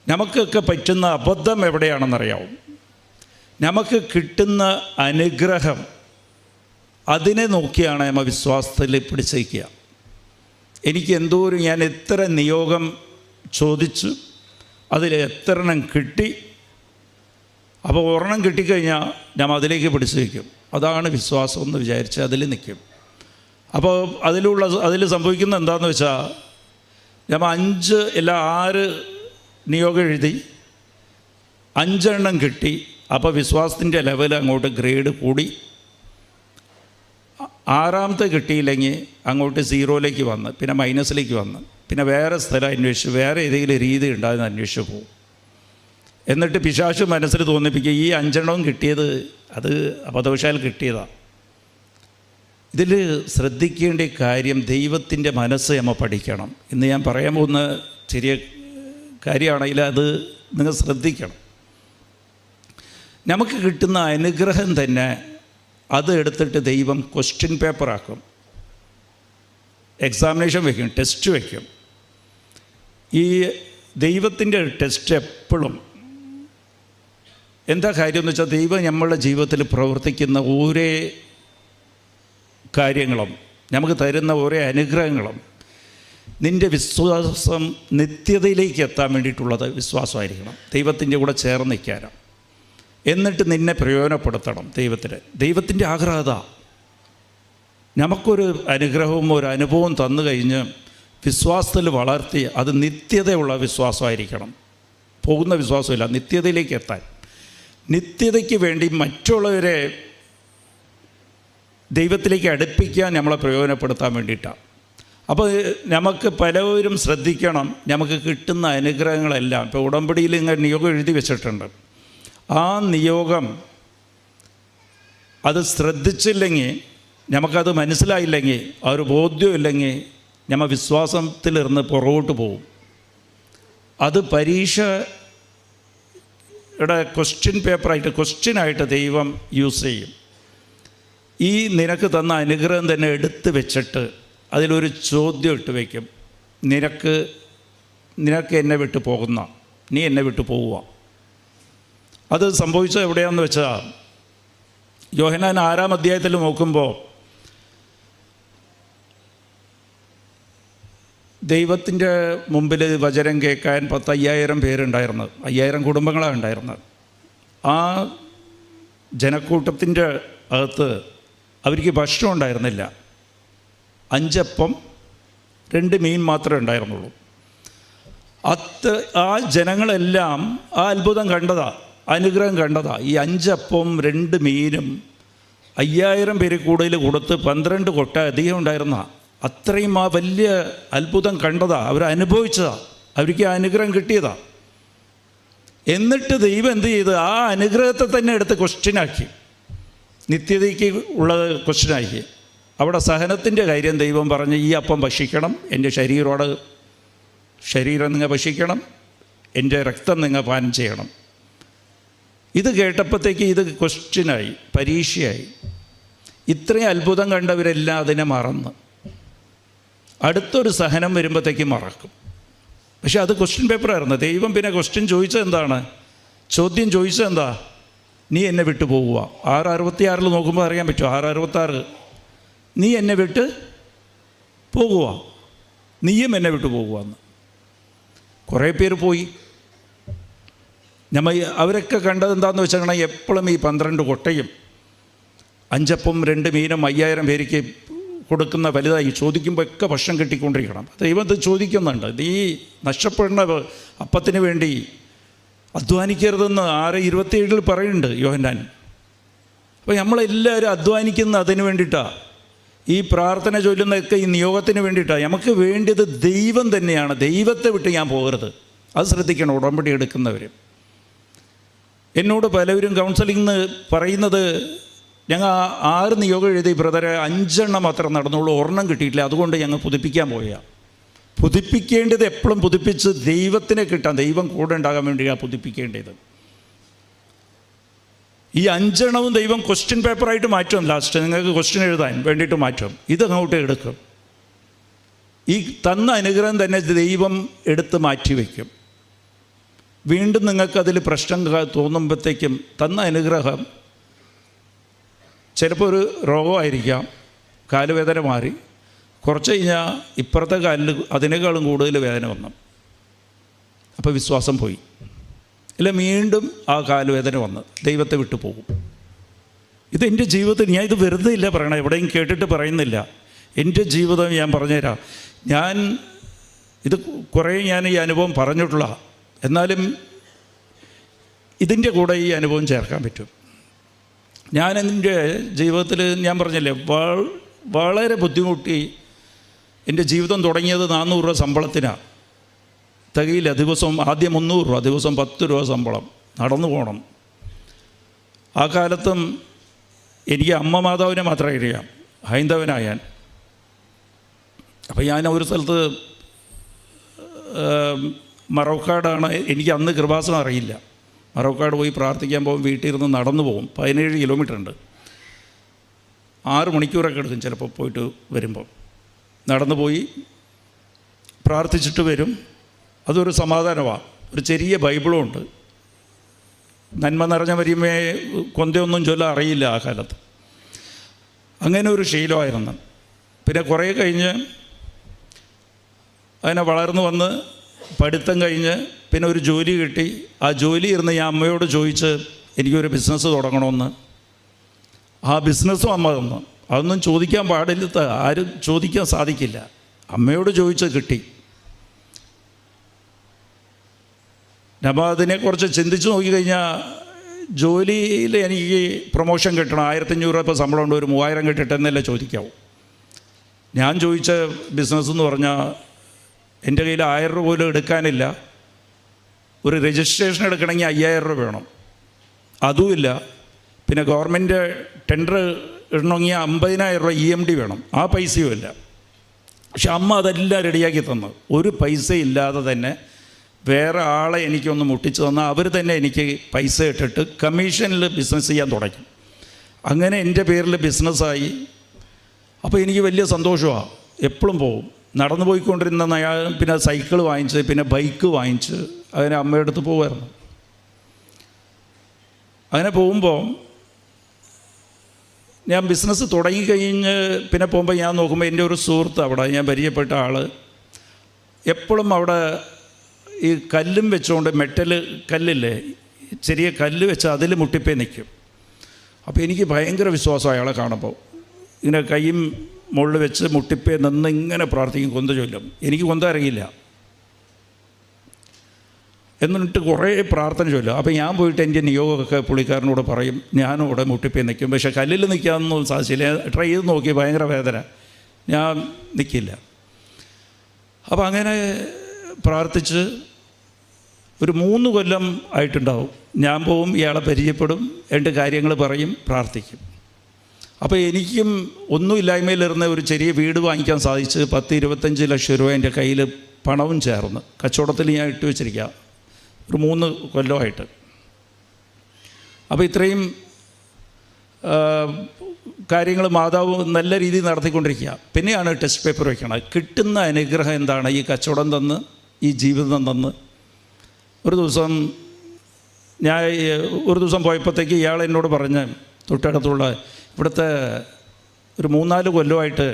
നമുക്കൊക്കെ പറ്റുന്ന അബദ്ധം എവിടെയാണെന്നറിയാവും. നമുക്ക് കിട്ടുന്ന അനുഗ്രഹം, അതിനെ നോക്കിയാണ് നമ്മൾ വിശ്വാസത്തിൽ പിടിച്ചേക്കുക. എനിക്ക് ഞാൻ എത്ര നിയോഗം ചോദിച്ചു, അതിൽ എത്ര എണ്ണം കിട്ടി. അപ്പോൾ ഒരെണ്ണം കിട്ടിക്കഴിഞ്ഞാൽ ഞാൻ അതിലേക്ക് പിടിച്ചു വയ്ക്കും. അതാണ് വിശ്വാസം എന്ന് വിചാരിച്ച് അതിൽ നിൽക്കും. അപ്പോൾ അതിൽ സംഭവിക്കുന്നത് എന്താണെന്ന് വെച്ചാൽ, നമ്മൾ 6 നിയോഗം എഴുതി, 5 എണ്ണം കിട്ടി. അപ്പോൾ വിശ്വാസത്തിൻ്റെ ലെവൽ അങ്ങോട്ട് ഗ്രേഡ് കൂടി. 6ാമത്തെ കിട്ടിയില്ലെങ്കിൽ അങ്ങോട്ട് 0യിലേക്ക് വന്ന്, പിന്നെ മൈനസിലേക്ക് വന്ന്, പിന്നെ വേറെ സ്ഥലം അന്വേഷിച്ച്, വേറെ ഏതെങ്കിലും രീതി ഉണ്ടാകുന്ന അന്വേഷിച്ച് പോകും. എന്നിട്ട് പിശാച് മനസ്സിൽ തോന്നിപ്പിക്കുക, ഈ 5 എണ്ണവും കിട്ടിയത് അത് അബദ്ധവശാൽ കിട്ടിയതാണ്. ഇതിൽ ശ്രദ്ധിക്കേണ്ട കാര്യം, ദൈവത്തിൻ്റെ മനസ്സ് നമ്മൾ പഠിക്കണം. ഇന്ന് ഞാൻ പറയാൻ പോകുന്ന ചെറിയ കാര്യമാണെങ്കിൽ അത് നിങ്ങൾ ശ്രദ്ധിക്കണം. നമുക്ക് കിട്ടുന്ന അനുഗ്രഹം തന്നെ അത് എടുത്തിട്ട് ദൈവം ക്വസ്റ്റ്യൻ പേപ്പറാക്കും, എക്സാമിനേഷൻ വയ്ക്കും, ടെസ്റ്റ് വയ്ക്കും. ഈ ദൈവത്തിൻ്റെ ടെസ്റ്റ് എപ്പോഴും എന്താ കാര്യമെന്ന് വെച്ചാൽ, ദൈവം നമ്മളുടെ ജീവിതത്തിൽ പ്രവർത്തിക്കുന്ന ഓരോ കാര്യങ്ങളും, നമുക്ക് തരുന്ന ഓരോ അനുഗ്രഹങ്ങളും, നിൻ്റെ വിശ്വാസം നിത്യതയിലേക്ക് എത്താൻ വേണ്ടിയിട്ടുള്ളത് വിശ്വാസമായിരിക്കണം. ദൈവത്തിൻ്റെ കൂടെ ചേർന്ന് നിൽക്കാനാണ്. എന്നിട്ട് നിന്നെ പ്രയോജനപ്പെടുത്തണം ദൈവത്തിൻ്റെ ആഗ്രഹത. നമുക്കൊരു അനുഗ്രഹവും ഒരു അനുഭവം തന്നു കഴിഞ്ഞ് വിശ്വാസത്തിൽ വളർത്തി അത് നിത്യതയുള്ള വിശ്വാസമായിരിക്കണം. പോകുന്ന വിശ്വാസമില്ല, നിത്യതയിലേക്ക് എത്താൻ. നിത്യതയ്ക്ക് വേണ്ടി മറ്റുള്ളവരെ ദൈവത്തിലേക്ക് അടുപ്പിക്കാൻ നമ്മളെ പ്രയോജനപ്പെടുത്താൻ വേണ്ടിയിട്ടാണ്. അപ്പോൾ നമുക്ക് പലവരും ശ്രദ്ധിക്കണം, നമുക്ക് കിട്ടുന്ന അനുഗ്രഹങ്ങളെല്ലാം. ഇപ്പോൾ ഉടമ്പടിയിൽ ഇങ്ങനെ നിയോഗം എഴുതി വെച്ചിട്ടുണ്ട്. ആ നിയോഗം അത് ശ്രദ്ധിച്ചില്ലെങ്കിൽ, നമുക്കത് മനസ്സിലായില്ലെങ്കിൽ, ആ ഒരു ബോധ്യമില്ലെങ്കിൽ, നമ്മൾ വിശ്വാസത്തിലിരുന്ന് പുറകോട്ട് പോകും. അത് പരീക്ഷയുടെ ക്വസ്റ്റ്യൻ പേപ്പറായിട്ട്, ക്വസ്റ്റ്യനായിട്ട് ദൈവം യൂസ് ചെയ്യും. ഈ നിനക്ക് തന്ന അനുഗ്രഹം തന്നെ എടുത്ത് വെച്ചിട്ട് അതിലൊരു ചോദ്യം ഇട്ട് വയ്ക്കും. നിനക്ക് എന്നെ വിട്ടു പോകുന്ന, നീ എന്നെ വിട്ടു പോവുക. അത് സംഭവിച്ചത് എവിടെയാണെന്ന് വെച്ചാൽ, യോഹന്നാൻ 6-ാം അധ്യായത്തിൽ നോക്കുമ്പോൾ ദൈവത്തിൻ്റെ മുമ്പിൽ വചനം കേൾക്കാൻ 50,000 പേരുണ്ടായിരുന്നത്, 5000 കുടുംബങ്ങളാണ് ഉണ്ടായിരുന്നത്. ആ ജനക്കൂട്ടത്തിൻ്റെ അകത്ത് അവർക്ക് ഭക്ഷണം ഉണ്ടായിരുന്നില്ല. 5 അപ്പം 2 മീൻ മാത്രമേ ഉണ്ടായിരുന്നുള്ളൂ. ആ ജനങ്ങളെല്ലാം ആ അത്ഭുതം കണ്ടതാ, അനുഗ്രഹം കണ്ടതാ. ഈ 5 അപ്പവും 2 മീനും 5000 പേര് കൂടുതൽ കൊടുത്ത് 12 കൊട്ട അധികം ഉണ്ടായിരുന്ന അത്രയും ആ വലിയ അത്ഭുതം കണ്ടതാ, അവരനുഭവിച്ചതാ, അവർക്ക് ആ അനുഗ്രഹം കിട്ടിയതാ. എന്നിട്ട് ദൈവം എന്ത് ചെയ്ത്, ആ അനുഗ്രഹത്തെ തന്നെ എടുത്ത് ക്വസ്റ്റ്യനാക്കി, നിത്യതയ്ക്ക് ഉള്ള ക്വസ്റ്റ്യനാക്കി. അവിടെ സഹനത്തിൻ്റെ കാര്യം ദൈവം പറഞ്ഞ്, ഈ അപ്പം ഭക്ഷിക്കണം, എൻ്റെ ശരീരം നിങ്ങൾ ഭക്ഷിക്കണം, എൻ്റെ രക്തം നിങ്ങൾ പാനം ചെയ്യണം. ഇത് കേട്ടപ്പോഴത്തേക്ക് ഇത് ക്വസ്റ്റ്യനായി, പരീക്ഷയായി. ഇത്രയും അത്ഭുതം കണ്ടവരെല്ലാം അതിനെ മറന്ന്. അടുത്തൊരു സഹനം വരുമ്പോഴത്തേക്കും മറക്കും. പക്ഷെ അത് ക്വസ്റ്റ്യൻ പേപ്പറായിരുന്നു. ദൈവം പിന്നെ ക്വസ്റ്റ്യൻ ചോദിച്ചത് എന്താണ്? ചോദ്യം ചോദിച്ചത് എന്താ? നീ എന്നെ വിട്ടു പോകുക. 6:66 നോക്കുമ്പോൾ അറിയാൻ പറ്റുമോ? 6:66 നീ എന്നെ വിട്ട് പോകുക, നീയും എന്നെ വിട്ടു പോകുകയെന്ന്. കുറേ പേര് പോയി. അവരൊക്കെ കണ്ടത് എന്താണെന്ന് വെച്ചാൽ എപ്പോഴും ഈ 12 കൊട്ടയും 5 അപ്പവും 2 മീനും 5000 പേർക്ക് കൊടുക്കുന്ന വലുതായി ചോദിക്കുമ്പോൾ ഒക്കെ ഭക്ഷണം കിട്ടിക്കൊണ്ടിരിക്കണം. ദൈവത്തെ ചോദിക്കുന്നുണ്ട്, നീ നഷ്ടപ്പെടുന്ന അപ്പത്തിന് വേണ്ടി അധ്വാനിക്കരുതെന്ന് 6:27 പറയുന്നുണ്ട് യോഹന്നാൻ. അപ്പോൾ നമ്മളെല്ലാവരും അധ്വാനിക്കുന്ന അതിന് വേണ്ടിയിട്ടാണ്. ഈ പ്രാർത്ഥന ചൊല്ലുന്നതൊക്കെ ഈ നിയോഗത്തിന് വേണ്ടിയിട്ടാണ്. നമുക്ക് വേണ്ടത് ദൈവം തന്നെയാണ്. ദൈവത്തെ വിട്ട് ഞാൻ പോകരുത്. അത് ശ്രദ്ധിക്കണം ഉടമ്പടി എടുക്കുന്നവർ. എന്നോട് പലവരും കൗൺസിലിംഗ് പറയുന്നത്, ഞങ്ങൾ 6 നിയോഗം എഴുതി ബ്രദറെ, 5 എണ്ണം മാത്രം നടന്നുള്ളൂ, 1 കിട്ടിയിട്ടില്ല, അതുകൊണ്ട് ഞങ്ങൾ പുതുപ്പിക്കാൻ പോയാൽ. പുതുപ്പിക്കേണ്ടത് എപ്പോഴും പുതുപ്പിച്ച് ദൈവത്തിനെ കിട്ടാൻ, ദൈവം കൂടെ ഉണ്ടാകാൻ വേണ്ടിയാണ് പുതുപ്പിക്കേണ്ടത്. ഈ 5 എണ്ണവും ദൈവം ക്വസ്റ്റ്യൻ പേപ്പറായിട്ട് മാറ്റും. ലാസ്റ്റ് നിങ്ങൾക്ക് ക്വസ്റ്റ്യൻ എഴുതാൻ വേണ്ടിയിട്ട് മാറ്റും. ഇതങ്ങോട്ട് എടുക്കും. ഈ തന്ന അനുഗ്രഹം തന്നെ ദൈവം എടുത്ത് മാറ്റി വയ്ക്കും. വീണ്ടും നിങ്ങൾക്കതിൽ പ്രശ്നം തോന്നുമ്പോഴത്തേക്കും തന്ന അനുഗ്രഹം ചിലപ്പോൾ ഒരു രോഗമായിരിക്കാം, കാലുവേദന മാറി, കുറച്ച് കഴിഞ്ഞാൽ ഇപ്പുറത്തെ കാലിൽ അതിനേക്കാളും കൂടുതൽ വേദന വന്നു. അപ്പോൾ വിശ്വാസം പോയി. ഇല്ല, വീണ്ടും ആ കാലുവേദന വന്ന് ദൈവത്തെ വിട്ടു പോകും. ഇതെൻ്റെ ജീവിതത്തിൽ, ഞാൻ ഇത് വെറുതെ ഇല്ല പറയണം, എവിടെയും കേട്ടിട്ട് പറയുന്നില്ല. എൻ്റെ ജീവിതം ഞാൻ പറഞ്ഞുതരാം. ഇത് കുറേ ഞാൻ ഈ അനുഭവം പറഞ്ഞിട്ടുള്ള, എന്നാലും ഇതിൻ്റെ കൂടെ ഈ അനുഭവം ചേർക്കാൻ പറ്റും. ഞാൻ എൻ്റെ ജീവിതത്തിൽ ഞാൻ പറഞ്ഞില്ലേ, വളരെ ബുദ്ധിമുട്ടി. എൻ്റെ ജീവിതം തുടങ്ങിയത് 400 രൂപ ശമ്പളത്തിനാണ്. തികയില്ല. ദിവസം ആദ്യം 300 രൂപ, ദിവസം 10 രൂപ ശമ്പളം, നടന്നു പോകണം. ആ കാലത്തും എനിക്ക് അമ്മ മാതാവിനെ മാത്രമേ അറിയാം, ഹൈന്ദവനായാൻ. അപ്പോൾ ഞാൻ ഒരു സ്ഥലത്ത് മറവക്കാടാണ്, എനിക്ക് അന്ന് കൃപാസനം അറിയില്ല. മറവക്കാട് പോയി പ്രാർത്ഥിക്കാൻ പോകും, വീട്ടിൽ ഇരുന്ന് നടന്നു പോകും. 17 കിലോമീറ്റർ ഉണ്ട്. 6 മണിക്കൂറൊക്കെ എടുക്കും ചിലപ്പോൾ പോയിട്ട് വരുമ്പോൾ. നടന്നു പോയി പ്രാർത്ഥിച്ചിട്ട് വരും. അതൊരു സമാധാനമാണ്. ഒരു ചെറിയ ബൈബിളും ഉണ്ട്. നന്മ നിറഞ്ഞ വരുമേ കൊന്തയൊന്നും ചൊല്ലാൻ അറിയില്ല ആ കാലത്ത്. അങ്ങനെ ഒരു ശീലമായിരുന്നു. പിന്നെ കുറേ കഴിഞ്ഞ് അതിനെ വളർന്നു വന്ന് പഠിത്തം കഴിഞ്ഞ് പിന്നെ ഒരു ജോലി കിട്ടി. ആ ജോലി ഇരുന്ന് ഞാൻ അമ്മയോട് ചോദിച്ച് എനിക്കൊരു ബിസിനസ് തുടങ്ങണമെന്ന്. ആ ബിസിനസ്സും അമ്മ തന്നു. അതൊന്നും ചോദിക്കാൻ പാടില്ല, ആരും ചോദിക്കാൻ സാധിക്കില്ല. അമ്മയോട് ചോദിച്ച് കിട്ടി. അപ്പോൾ അതിനെക്കുറിച്ച് ചിന്തിച്ച് നോക്കിക്കഴിഞ്ഞാൽ ജോലിയിൽ എനിക്ക് പ്രൊമോഷൻ കിട്ടണം, 1500 രൂപ ശമ്പളം ഉണ്ട്, ഒരു 3000 കിട്ടട്ടെ എന്നല്ലേ ചോദിക്കാവൂ. ഞാൻ ചോദിച്ച ബിസിനസ് എന്ന് പറഞ്ഞാൽ എൻ്റെ കയ്യിൽ 1000 രൂപ പോലും എടുക്കാനില്ല. ഒരു രജിസ്ട്രേഷൻ എടുക്കണമെങ്കിൽ 5000 രൂപ വേണം, അതുമില്ല. പിന്നെ ഗവൺമെൻറ് ടെൻഡർ ഇടണമെങ്കിൽ 50,000 രൂപ EMD വേണം, ആ പൈസയും ഇല്ല. പക്ഷെ അമ്മ അതെല്ലാം റെഡിയാക്കി തന്നു. ഒരു പൈസ ഇല്ലാതെ തന്നെ വേറെ ആളെ എനിക്കൊന്ന് മുട്ടിച്ച് തന്നാൽ അവർ തന്നെ എനിക്ക് പൈസ ഇട്ടിട്ട് കമ്മീഷനിൽ ബിസിനസ് ചെയ്യാൻ തുടങ്ങി. അങ്ങനെ എൻ്റെ പേരിൽ ബിസിനസ്സായി. അപ്പോൾ എനിക്ക് വലിയ സന്തോഷമാണ്. എപ്പോഴും പോകും. നടന്നു പോയിക്കൊണ്ടിരുന്ന പിന്നെ സൈക്കിൾ വാങ്ങിച്ച്, പിന്നെ ബൈക്ക് വാങ്ങിച്ച് അതിനെ അമ്മയുടെ അടുത്ത് പോകുമായിരുന്നു. അങ്ങനെ പോകുമ്പോൾ ഞാൻ ബിസിനസ് തുടങ്ങിക്കഴിഞ്ഞ് പിന്നെ പോകുമ്പോൾ ഞാൻ നോക്കുമ്പോൾ എൻ്റെ ഒരു സുഹൃത്ത്, അവിടെ ഞാൻ പരിചയപ്പെട്ട ആൾ, എപ്പോഴും അവിടെ ഈ കല്ലും വെച്ചുകൊണ്ട്, മെറ്റൽ കല്ലില്ലേ, ചെറിയ കല്ല് വെച്ച് അതിൽ മുട്ടിപ്പേ നിൽക്കും. അപ്പോൾ എനിക്ക് ഭയങ്കര വിശ്വാസം അയാളെ കാണുമ്പോൾ. ഇങ്ങനെ കൈയും മുകളിൽ വെച്ച് മുട്ടിപ്പേ നിന്ന് ഇങ്ങനെ പ്രാർത്ഥിക്കും, കൊന്ത ചൊല്ലും. എനിക്ക് കൊന്ത അറിയില്ല, എന്നിട്ട് കുറേ പ്രാർത്ഥന ചൊല്ലും. അപ്പോൾ ഞാൻ പോയിട്ട് എൻ്റെ നിയോഗമൊക്കെ പുള്ളിക്കാരനോട് പറയും, ഞാനും ഇവിടെ മുട്ടിപ്പേ നിൽക്കും. പക്ഷേ കല്ലിൽ നിൽക്കാനൊന്നും സാധിച്ചില്ല. ട്രൈ ചെയ്ത് നോക്കി, ഭയങ്കര വേദന, ഞാൻ നിൽക്കില്ല. അപ്പോൾ അങ്ങനെ പ്രാർത്ഥിച്ച് ഒരു 3 കൊല്ലം ആയിട്ടുണ്ടാവും. ഞാൻ പോവും, ഇയാളെ പരിചയപ്പെടും, എൻ്റെ കാര്യങ്ങൾ പറയും, പ്രാർത്ഥിക്കും. അപ്പോൾ എനിക്കും ഒന്നുമില്ലായ്മയിലിരുന്ന് ഒരു ചെറിയ വീട് വാങ്ങിക്കാൻ സാധിച്ച് 10-25 ലക്ഷം രൂപ എൻ്റെ കയ്യിൽ പണവും ചേർന്ന് കച്ചവടത്തിൽ ഞാൻ ഇട്ട് വെച്ചിരിക്കുക ഒരു 3 കൊല്ലമായിട്ട്. അപ്പോൾ ഇത്രയും കാര്യങ്ങൾ മാതാവ് നല്ല രീതിയിൽ നടത്തിക്കൊണ്ടിരിക്കുക. പിന്നെയാണ് ടെസ്റ്റ് പേപ്പർ വയ്ക്കണം. കിട്ടുന്ന അനുഗ്രഹം എന്താണ്? ഈ കച്ചവടം തന്ന്, ഈ ജീവിതം തന്ന്. ഒരു ദിവസം പോയപ്പോഴത്തേക്ക് ഇയാൾ എന്നോട് പറഞ്ഞ്, തൊട്ടടുത്തുള്ള ഇവിടുത്തെ ഒരു 3-4 കൊല്ലമായിട്ട്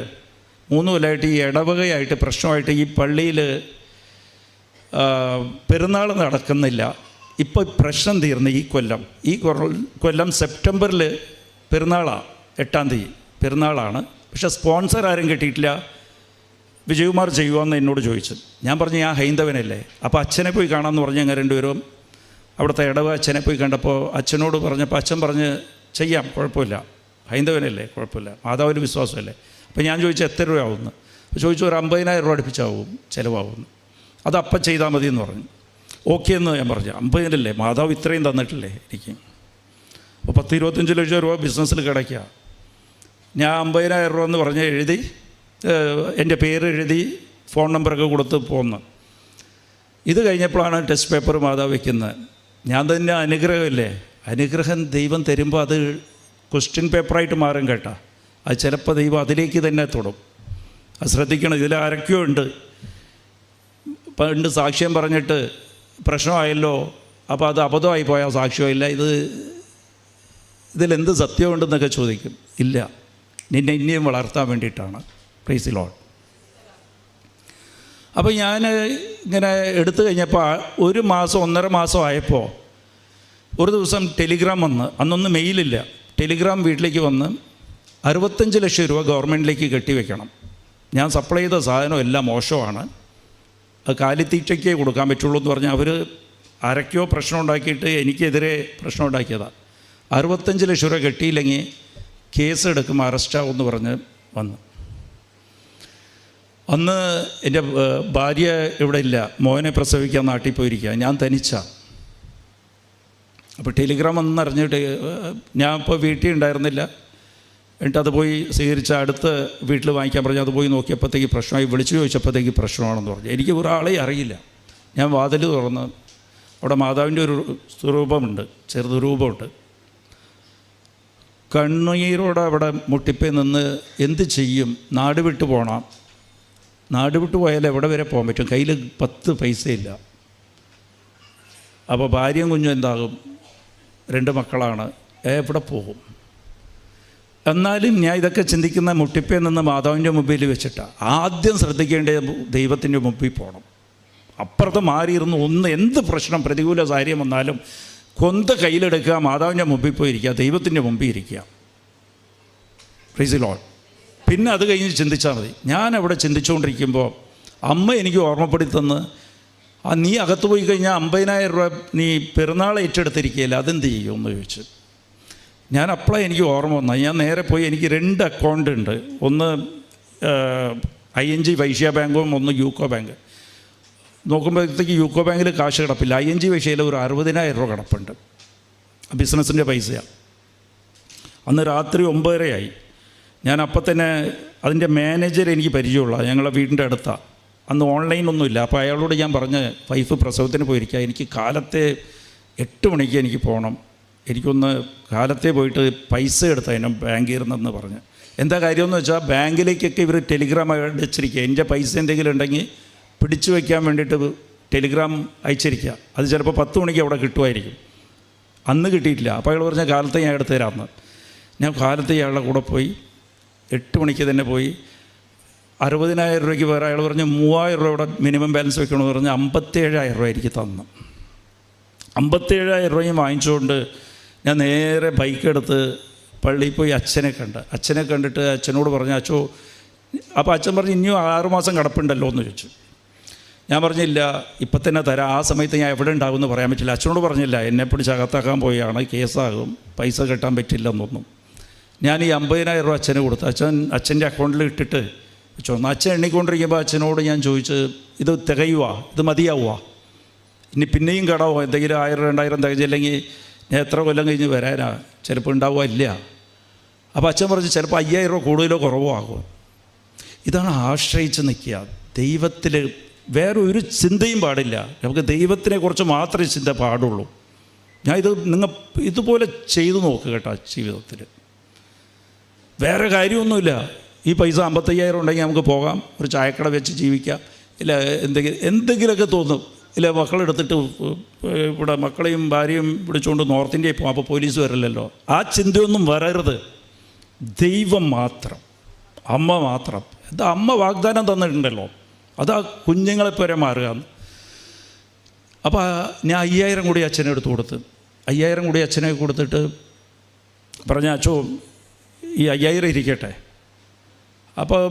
ഈ ഇടവകയായിട്ട് പ്രശ്നമായിട്ട് ഈ പള്ളിയിൽ പെരുന്നാൾ നടക്കുന്നില്ല. ഇപ്പോൾ പ്രശ്നം തീർന്ന് ഈ കൊല്ലം സെപ്റ്റംബറിൽ പെരുന്നാളാണ്, 8-ാം തീയതി പെരുന്നാളാണ്. പക്ഷേ സ്പോൺസർ ആരും കിട്ടിയിട്ടില്ല. വിജയകുമാർ ചെയ്യുവാന്ന് എന്നോട് ചോദിച്ചു. ഞാൻ പറഞ്ഞു ഞാൻ ഹൈന്ദവനല്ലേ, അപ്പോൾ അച്ഛനെ പോയി കാണാമെന്ന് പറഞ്ഞ് ഞങ്ങൾ രണ്ടുപേരും അവിടുത്തെ ഇടവക അച്ഛനെ പോയി കണ്ടപ്പോൾ അച്ഛനോട് പറഞ്ഞപ്പോൾ അച്ഛൻ പറഞ്ഞ് ചെയ്യാം, കുഴപ്പമില്ല, ഹൈന്ദവനല്ലേ, കുഴപ്പമില്ല, മാതാവിൽ വിശ്വാസമല്ലേ. അപ്പോൾ ഞാൻ ചോദിച്ചു എത്ര രൂപയാവുമെന്ന്. അപ്പോൾ ചോദിച്ചു ഒരു 50,000 രൂപ അടുപ്പിച്ചാവും ചിലവാകുമെന്ന്. അത് അപ്പം ചെയ്താൽ മതി എന്ന് പറഞ്ഞു. ഓക്കെ എന്ന് ഞാൻ പറഞ്ഞു. 50,000 മാതാവ് ഇത്രയും തന്നിട്ടില്ലേ എനിക്ക്. അപ്പോൾ 10-25 ലക്ഷം രൂപ ബിസിനസ്സിൽ കിടക്കുക. ഞാൻ 50,000 രൂപ എന്ന് പറഞ്ഞ് എഴുതി, എൻ്റെ പേര് എഴുതി, ഫോൺ നമ്പറൊക്കെ കൊടുത്ത് പോന്ന്. ഇത് കഴിഞ്ഞപ്പോഴാണ് ടെസ്റ്റ് പേപ്പർ മാതാവ് വയ്ക്കുന്നത്. ഞാൻ തന്നെ അനുഗ്രഹമില്ലേ, അനുഗ്രഹം ദൈവം തരുമ്പോൾ അത് ക്വസ്റ്റ്യൻ പേപ്പറായിട്ട് മാറും കേട്ടോ. അത് ചിലപ്പോൾ ദൈവം അതിലേക്ക് തന്നെ തൊടും. അത് ശ്രദ്ധിക്കണം. ഇതിൽ ആരൊക്കെയോ ഉണ്ട് പണ്ട് സാക്ഷ്യം പറഞ്ഞിട്ട് പ്രശ്നമായല്ലോ, അപ്പോൾ അത് അബദ്ധമായി പോയാൽ സാക്ഷ്യമില്ല, ഇതിലെന്ത് സത്യമുണ്ടെന്നൊക്കെ ചോദിക്കും. ഇല്ല, നിന്നെ ഇനിയും വളർത്താൻ വേണ്ടിയിട്ടാണ്. Praise the Lord. അപ്പോൾ ഞാൻ ഇങ്ങനെ എടുത്തു കഴിഞ്ഞപ്പോൾ 1 മാസം 1.5 മാസം ആയപ്പോൾ ഒരു ദിവസം ടെലിഗ്രാം വന്ന്, അന്നൊന്നും മെയിലില്ല, ടെലിഗ്രാം വീട്ടിലേക്ക് വന്ന് 65 ലക്ഷം രൂപ ഗവൺമെൻറ്റിലേക്ക് കെട്ടിവെക്കണം. ഞാൻ സപ്ലൈ ചെയ്ത സാധനം എല്ലാം മോശമാണ്, അത് കാലിത്തീറ്റയ്ക്കേ കൊടുക്കാൻ പറ്റുള്ളൂ എന്ന് പറഞ്ഞാൽ അവർ ആരൊക്കെയോ പ്രശ്നം ഉണ്ടാക്കിയിട്ട് എനിക്കെതിരെ പ്രശ്നം ഉണ്ടാക്കിയതാണ്. 65 ലക്ഷം രൂപ കെട്ടിയില്ലെങ്കിൽ കേസ് എടുക്കും, അറസ്റ്റാവുമെന്ന് പറഞ്ഞ് വന്നു. അന്ന് എൻ്റെ ഭാര്യ ഇവിടെ ഇല്ല, മോനെ പ്രസവിക്കാൻ നാട്ടിൽ പോയിരിക്കുക, ഞാൻ തനിച്ചാണ്. അപ്പോൾ ടെലിഗ്രാം വന്നറിഞ്ഞിട്ട് ഞാൻ ഇപ്പോൾ വീട്ടിൽ ഉണ്ടായിരുന്നില്ല. എന്നിട്ട് അത് പോയി സ്വീകരിച്ച അടുത്ത വീട്ടിൽ വാങ്ങിക്കാൻ പറഞ്ഞു. അത് പോയി നോക്കിയപ്പോഴത്തേക്ക് പ്രശ്നമായി. വിളിച്ചു ചോദിച്ചപ്പോഴത്തേക്ക് പ്രശ്നമാണെന്ന് പറഞ്ഞു. എനിക്ക് ഒരാളെ അറിയില്ല. ഞാൻ വാതിൽ തുറന്ന് അവിടെ മാതാവിൻ്റെ ഒരു രൂപമുണ്ട്, ചെറുത് രൂപമുണ്ട്. കണ്ണീരോടെ അവിടെ മുട്ടിപ്പേ നിന്ന് എന്ത് ചെയ്യും, നാട് വിട്ടു പോകണം. നാട് വിട്ടു പോയാൽ എവിടെ വരെ പോകാൻ പറ്റും, കയ്യിൽ 10 പൈസയില്ല. അപ്പോൾ ഭാര്യയും കുഞ്ഞും എന്താകും, 2 മക്കളാണ്, എവിടെ പോകും. എന്നാലും ഞാൻ ഇതൊക്കെ ചിന്തിക്കുന്ന മുട്ടിപ്പേ നിന്ന് മാതാവിൻ്റെ മുമ്പിൽ വെച്ചിട്ടാണ്. ആദ്യം ശ്രദ്ധിക്കേണ്ടത് ദൈവത്തിൻ്റെ മുമ്പിൽ പോകണം. അപ്പുറത്ത് മാറിയിരുന്ന് എന്ത് പ്രശ്നം പ്രതികൂല കാര്യം വന്നാലും കൊന്ത കയ്യിലെടുക്കുക, മാതാവിൻ്റെ മുമ്പിൽ പോയി ഇരിക്കുക, ദൈവത്തിൻ്റെ മുമ്പിൽ ഇരിക്കുക. Praise the Lord. പിന്നെ അത് കഴിഞ്ഞ് ചിന്തിച്ചാൽ മതി. ഞാൻ അവിടെ ചിന്തിച്ചുകൊണ്ടിരിക്കുമ്പോൾ അമ്മ എനിക്ക് ഓർമ്മപ്പെടുത്തുന്ന, നീ അകത്ത് പോയി കഴിഞ്ഞാൽ 50,000 രൂപ നീ പെരുന്നാൾ ഏറ്റെടുത്തിരിക്കുകയില്ല, അതെന്ത് ചെയ്യുമെന്ന് ചോദിച്ചു. ഞാൻ അപ്പോഴേ എനിക്ക് ഓർമ്മ വന്നാൽ ഞാൻ നേരെ പോയി, എനിക്ക് 2 അക്കൗണ്ട് ഉണ്ട്, ഒന്ന് ING വൈശ്യ ബാങ്കും ഒന്ന് യൂക്കോ ബാങ്ക്. നോക്കുമ്പോഴത്തേക്ക് യൂക്കോ ബാങ്കിൽ കാശ് കിടപ്പില്ല, ING വൈശ്യയിൽ ഒരു 60,000 രൂപ കിടപ്പുണ്ട്, ബിസിനസ്സിൻ്റെ പൈസയാണ്. അന്ന് രാത്രി 9:30 ഞാൻ അപ്പം തന്നെ അതിൻ്റെ മാനേജർ എനിക്ക് പരിചയമുള്ള, ഞങ്ങളെ വീടിൻ്റെ അടുത്താണ്. അന്ന് ഓൺലൈനൊന്നുമില്ല. അപ്പോൾ അയാളോട് ഞാൻ പറഞ്ഞ് വൈഫ് പ്രസവത്തിന് പോയിരിക്കുക, എനിക്ക് കാലത്തെ 8 മണിക്ക് എനിക്ക് പോകണം, എനിക്കൊന്ന് കാലത്തെ പോയിട്ട് പൈസ എടുത്തതിനും ബാങ്കിൽ ഇരുന്നെന്ന് പറഞ്ഞ്. എന്താ കാര്യമെന്ന് വെച്ചാൽ ബാങ്കിലേക്കൊക്കെ ഇവർ ടെലിഗ്രാം അയച്ചിരിക്കുക, എൻ്റെ പൈസ എന്തെങ്കിലും ഉണ്ടെങ്കിൽ പിടിച്ചു വയ്ക്കാൻ വേണ്ടിയിട്ട് ടെലിഗ്രാം അയച്ചിരിക്കുക. അത് ചിലപ്പോൾ 10 മണിക്ക് അവിടെ കിട്ടുമായിരിക്കും. അന്ന് കിട്ടിയിട്ടില്ല. അപ്പോൾ അയാൾ പറഞ്ഞാൽ കാലത്തെ ഞാൻ എടുത്തു തരാമെന്ന്. ഞാൻ കാലത്തെ അയാളുടെ കൂടെ പോയി 8 മണിക്ക് തന്നെ പോയി 60,000 രൂപയ്ക്ക് വേറെ അയാൾ പറഞ്ഞ് 3,000 രൂപയുടെ മിനിമം ബാലൻസ് വെക്കണമെന്ന് പറഞ്ഞ് 57,000 രൂപ എനിക്ക് തന്നു. 57,000 രൂപയും വാങ്ങിച്ചുകൊണ്ട് ഞാൻ നേരെ ബൈക്ക് എടുത്ത് പള്ളിയിൽ പോയി അച്ഛനെ കണ്ടിട്ട് അച്ഛനോട് പറഞ്ഞു, അച്ഛോ. അപ്പോൾ അച്ഛൻ പറഞ്ഞു ഇനിയും 6 മാസം കിടപ്പുണ്ടല്ലോ എന്ന് ചോദിച്ചു. ഞാൻ പറഞ്ഞില്ല, ഇപ്പം തന്നെ തരാം, ആ സമയത്ത് ഞാൻ എവിടെ ഉണ്ടാകുമെന്ന് പറയാൻ പറ്റില്ല. അച്ഛനോട് പറഞ്ഞില്ല, എന്നെ പിടിച്ച് അകത്താക്കാൻ പോയാണ്, കേസാകും, പൈസ കെട്ടാൻ പറ്റില്ലെന്നൊന്നും. ഞാൻ ഈ 50,000 രൂപ അച്ഛന് കൊടുത്തു. അച്ഛൻ്റെ അക്കൗണ്ടിൽ ഇട്ടിട്ട് വെച്ചോ. അച്ഛൻ എണ്ണിക്കൊണ്ടിരിക്കുമ്പോൾ അച്ഛനോട് ഞാൻ ചോദിച്ച്, ഇത് തികയുവാ, ഇത് മതിയാവുക, ഇനി പിന്നെയും കടമോ, എന്തെങ്കിലും 1000 2000 തികച്ചില്ലെങ്കിൽ ഞാൻ എത്ര കൊല്ലം കഴിഞ്ഞ് വരാനാ, ചിലപ്പോൾ ഉണ്ടാവുക ഇല്ല. അപ്പോൾ അച്ഛൻ പറഞ്ഞു ചിലപ്പോൾ 5,000 രൂപ കൂടുതലോ കുറവോ ആകും. ഇതാണ് ആശ്രയിച്ച് നിൽക്കുക. ദൈവത്തിൽ വേറെ ഒരു ചിന്തയും പാടില്ല. നമുക്ക് ദൈവത്തിനെക്കുറിച്ച് മാത്രമേ ചിന്ത പാടുള്ളൂ. നിങ്ങൾ ഇതുപോലെ ചെയ്തു നോക്കുക കേട്ടോ ജീവിതത്തിൽ. വേറെ കാര്യമൊന്നുമില്ല. ഈ പൈസ 55,000 ഉണ്ടെങ്കിൽ നമുക്ക് പോകാം, ഒരു ചായക്കട വെച്ച് ജീവിക്കാം, ഇല്ല എന്തെങ്കിലുമൊക്കെ തോന്നും. ഇല്ല മക്കളെടുത്തിട്ട് ഇവിടെ മക്കളെയും ഭാര്യയും പിടിച്ചുകൊണ്ട് നോർത്ത് ഇന്ത്യയിൽ പോകും, അപ്പോൾ പോലീസ് വരില്ലല്ലോ. ആ ചിന്തയൊന്നും വരരുത്. ദൈവം മാത്രം, അമ്മ മാത്രം. എന്താ അമ്മ വാഗ്ദാനം തന്നിട്ടുണ്ടല്ലോ, അതാ കുഞ്ഞുങ്ങളെപ്പോലെ മാറുകയെന്ന്. അപ്പോൾ ഞാൻ 5,000 കൂടി അച്ഛനെ എടുത്ത് കൊടുത്ത് 5,000 കൂടി അച്ഛനെ കൊടുത്തിട്ട് പറഞ്ഞ അച്ഛോ ഈ 5,000 ഇരിക്കട്ടെ. അപ്പോൾ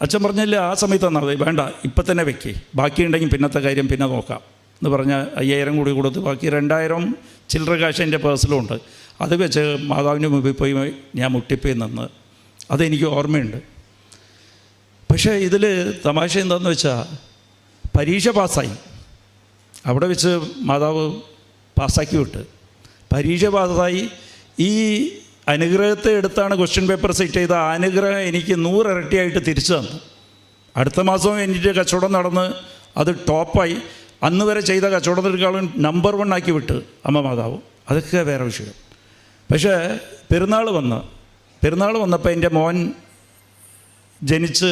അച്ഛൻ പറഞ്ഞില്ല ആ സമയത്ത് തന്നാൽ മതി, വേണ്ട ഇപ്പം തന്നെ വെക്കേ, ബാക്കിയുണ്ടെങ്കിൽ പിന്നത്തെ കാര്യം പിന്നെ നോക്കാം എന്ന് പറഞ്ഞാൽ 5,000 കൂടി കൊടുത്ത് ബാക്കി 2,000 ചില്ലറ കാശ് എൻ്റെ പേഴ്സിലുണ്ട്. അത് വെച്ച് മാതാവിൻ്റെ മുമ്പിൽ പോയി ഞാൻ മുട്ടിപ്പോയി നിന്ന്. അതെനിക്ക് ഓർമ്മയുണ്ട്. പക്ഷേ ഇതിൽ തമാശ എന്താണെന്ന് വെച്ചാൽ പരീക്ഷ പാസ്സായി, അവിടെ വെച്ച് മാതാവ് പാസ്സാക്കി വിട്ട്. പരീക്ഷ പാസ്സായി ഈ അനുഗ്രഹത്തെ എടുത്താണ് ക്വസ്റ്റ്യൻ പേപ്പർ സെറ്റ് ചെയ്ത അനുഗ്രഹം എനിക്ക് 100 ഇരട്ടിയായിട്ട് തിരിച്ചു തന്നു. അടുത്ത മാസം എൻ്റെ കച്ചവടം നടന്ന് അത് ടോപ്പായി. അന്ന് വരെ ചെയ്ത കച്ചവടത്തിനേക്കാളും നമ്പർ 1 ആക്കി വിട്ട് അമ്മ മാതാവ്. അതൊക്കെ വേറെ വിഷയം. പക്ഷേ പെരുന്നാൾ വന്നപ്പോൾ എൻ്റെ മോൻ ജനിച്ച്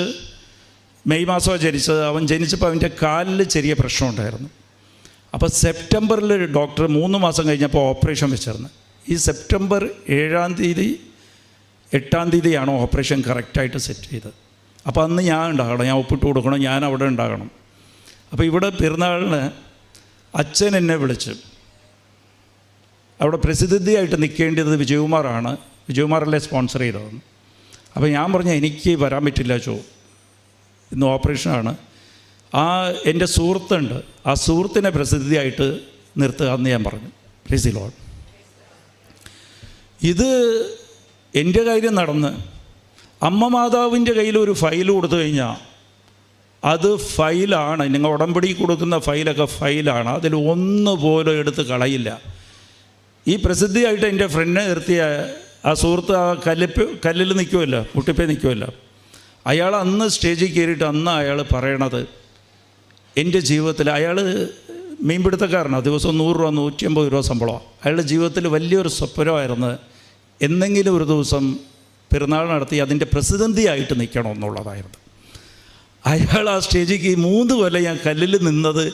മെയ് മാസമാണ് ജനിച്ചത്. അവൻ ജനിച്ചപ്പോൾ അവൻ്റെ കാലിൽ ചെറിയ പ്രശ്നമുണ്ടായിരുന്നു. അപ്പോൾ സെപ്റ്റംബറിൽ ഡോക്ടർ 3 മാസം കഴിഞ്ഞപ്പോൾ ഓപ്പറേഷൻ വെച്ചിരുന്നു. ഈ സെപ്റ്റംബർ 7-ാം തീയതി 8-ാം തീയതിയാണ് ഓപ്പറേഷൻ കറക്റ്റായിട്ട് സെറ്റ് ചെയ്തത്. അപ്പോൾ അന്ന് ഞാൻ ഉണ്ടാകണം, ഞാൻ ഒപ്പിട്ട് കൊടുക്കണം, ഞാൻ അവിടെ ഉണ്ടാകണം. അപ്പോൾ ഇവിടെ പെരുന്നാളിന് അച്ഛൻ എന്നെ വിളിച്ച്, അവിടെ പ്രസിദ്ധിയായിട്ട് നിൽക്കേണ്ടത് വിജയകുമാറാണ്, വിജയകുമാറല്ലേ സ്പോൺസർ ചെയ്തതെന്ന്. അപ്പോൾ ഞാൻ പറഞ്ഞു എനിക്ക് വരാൻ പറ്റില്ല ചോ, ഇന്ന് ഓപ്പറേഷനാണ്. എൻ്റെ സുഹൃത്തുണ്ട്, ആ സുഹൃത്തിനെ പ്രസിദ്ധിയായിട്ട് നിർത്തുക എന്ന് ഞാൻ പറഞ്ഞു. Praise the Lord. ഇത് എൻ്റെ കാര്യം നടന്ന് അമ്മ മാതാവിൻ്റെ കയ്യിൽ ഒരു ഫയൽ കൊടുത്തു കഴിഞ്ഞാൽ അത് ഫയലാണ്. നിങ്ങൾ ഉടമ്പടി കൊടുക്കുന്ന ഫയലൊക്കെ ഫയലാണ്, അതിൽ ഒന്നുപോലും എടുത്ത് കളയില്ല. ഈ പ്രസിദ്ധിയായിട്ട് എൻ്റെ ഫ്രണ്ടിനെ നിർത്തിയ ആ സുഹൃത്ത് ആ കല്ലിൽ നിൽക്കുമല്ലോ, മുട്ടിപ്പേ നിൽക്കുമല്ലോ, അയാൾ അന്ന് സ്റ്റേജിൽ കയറിയിട്ട് അന്ന് അയാൾ പറയണത് എൻ്റെ ജീവിതത്തിൽ, അയാൾ മീൻപിടുത്തക്കാരനാണ്, ദിവസം 100 രൂപ 150 രൂപ ശമ്പളമാണ്. അയാളുടെ ജീവിതത്തിൽ വലിയൊരു സ്വപ്നമായിരുന്നു എന്തെങ്കിലും ഒരു ദിവസം പെരുന്നാൾ നടത്തി അതിൻ്റെ പ്രസിദ്ധന്തിയായിട്ട് നിൽക്കണമെന്നുള്ളതായിരുന്നു. അയാൾ ആ സ്റ്റേജിലേക്ക് 3 കൊല്ലം ഞാൻ കല്ലിൽ നിന്നത്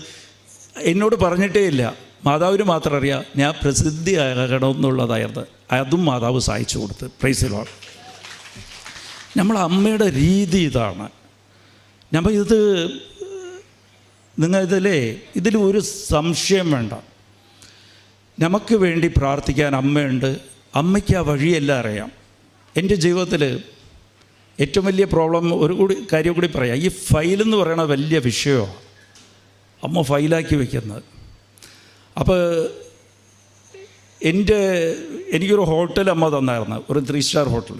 എന്നോട് പറഞ്ഞിട്ടേ ഇല്ല. മാതാവിന് മാത്രം അറിയാം ഞാൻ പ്രസിദ്ധിയാകണമെന്നുള്ളതായിരുന്നു. അതും മാതാവ് സഹായിച്ചു കൊടുത്ത്. Praise the Lord. നമ്മളെ അമ്മയുടെ രീതി ഇതാണ്. നമ്മൾ ഇതിൽ ഒരു സംശയം വേണ്ട. നമുക്ക് വേണ്ടി പ്രാർത്ഥിക്കാൻ അമ്മയുണ്ട്. അമ്മയ്ക്ക് ആ വഴിയെല്ലാം അറിയാം. എൻ്റെ ജീവിതത്തിൽ ഏറ്റവും വലിയ പ്രോബ്ലം കാര്യം കൂടി പറയാം. ഈ ഫയലെന്ന് പറയണ വലിയ വിഷയമാണ്. അമ്മ ഫയലാക്കി വയ്ക്കുന്നത്. അപ്പോൾ എനിക്കൊരു ഹോട്ടൽ അമ്മ തന്നായിരുന്നു, ഒരു 3 സ്റ്റാർ ഹോട്ടൽ.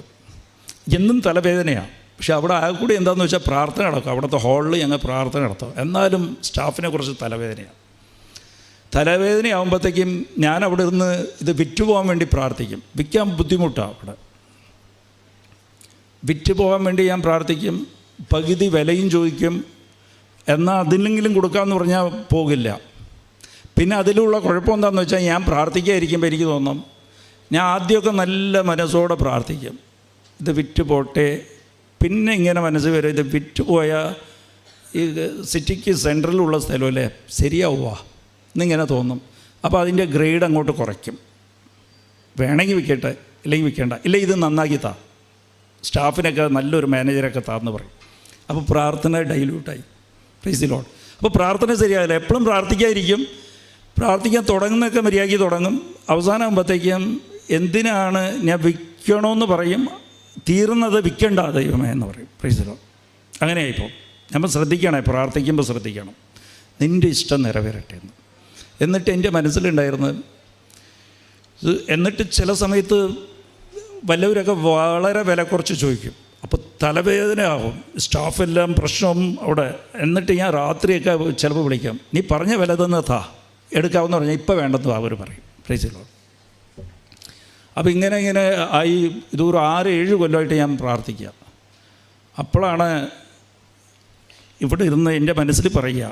എന്നും തലവേദനയാണ്. പക്ഷെ അവിടെ ആ കൂടി എന്താണെന്ന് വെച്ചാൽ പ്രാർത്ഥന നടക്കും. അവിടുത്തെ ഹാളിൽ ഞങ്ങൾ പ്രാർത്ഥന നടത്തും. എന്നാലും സ്റ്റാഫിനെ കുറിച്ച് തലവേദനയാകുമ്പോഴത്തേക്കും ഞാൻ അവിടെ നിന്ന് ഇത് വിറ്റുപോകാൻ വേണ്ടി പ്രാർത്ഥിക്കും. വിൽക്കാൻ ബുദ്ധിമുട്ടാണ്. അവിടെ വിറ്റുപോകാൻ വേണ്ടി ഞാൻ പ്രാർത്ഥിക്കും. പകുതി വിലയും ചോദിക്കും. എന്നാൽ അതിലെങ്കിലും കൊടുക്കാമെന്ന് പറഞ്ഞാൽ പോകില്ല. പിന്നെ അതിലുള്ള കുഴപ്പം എന്താണെന്ന് വെച്ചാൽ ഞാൻ പ്രാർത്ഥിക്കാതിരിക്കുമ്പോൾ എനിക്ക് തോന്നും, ഞാൻ ആദ്യമൊക്കെ നല്ല മനസ്സോടെ പ്രാർത്ഥിക്കും, ഇത് വിറ്റ് പോട്ടെ. പിന്നെ ഇങ്ങനെ മനസ്സ് വരും, ഇത് വിറ്റ് പോയാൽ ഈ സിറ്റിക്ക് സെൻട്രലുള്ള സ്ഥലമല്ലേ, ശരിയാവുക എന്നിങ്ങനെ തോന്നും. അപ്പോൾ അതിൻ്റെ ഗ്രേഡ് അങ്ങോട്ട് കുറയ്ക്കും. വേണമെങ്കിൽ വിൽക്കട്ടെ, ഇല്ലെങ്കിൽ വിൽക്കേണ്ട, ഇല്ല ഇത് നന്നാക്കി താ, സ്റ്റാഫിനൊക്കെ നല്ലൊരു മാനേജറൊക്കെ താന്ന് പറയും. അപ്പോൾ പ്രാർത്ഥന ഡൈല്യൂട്ടായി. Praise the Lord. അപ്പോൾ പ്രാർത്ഥന ശരിയാകില്ല. എപ്പോഴും പ്രാർത്ഥിക്കാതിരിക്കും. പ്രാർത്ഥിക്കാൻ തുടങ്ങുന്നതൊക്കെ മര്യാദയ്ക്ക് തുടങ്ങും. അവസാനമാകുമ്പോഴത്തേക്കും എന്തിനാണ് ഞാൻ വിൽക്കണമെന്ന് പറയും. തീർന്നത് വിൽക്കേണ്ട ദൈവമേ എന്ന് പറയും. Praise the Lord. അങ്ങനെയായിപ്പോൾ നമ്മൾ ശ്രദ്ധിക്കണേ, പ്രാർത്ഥിക്കുമ്പോൾ ശ്രദ്ധിക്കണം, നിൻ്റെ ഇഷ്ടം നിറവേറട്ടെ എന്ന്. എന്നിട്ട് എൻ്റെ മനസ്സിലുണ്ടായിരുന്നത്, എന്നിട്ട് ചില സമയത്ത് വല്ലവരൊക്കെ വളരെ വില കുറച്ച് ചോദിക്കും. അപ്പോൾ തലവേദനയാകും, സ്റ്റാഫെല്ലാം പ്രശ്നം അവിടെ. എന്നിട്ട് ഞാൻ രാത്രിയൊക്കെ ചിലപ്പോൾ വിളിക്കാം, നീ പറഞ്ഞ വില തന്നെ താ, എടുക്കാമെന്ന് പറഞ്ഞാൽ ഇപ്പം വേണ്ടെന്ന് അവർ പറയും. Praise the Lord. അപ്പോൾ ഇങ്ങനെ ആയി. ഇതൊരു 6-7 കൊല്ലമായിട്ട് ഞാൻ പ്രാർത്ഥിക്കുക. അപ്പോഴാണ് ഇവിടെ ഇരുന്ന് എൻ്റെ മനസ്സിൽ പറയുക,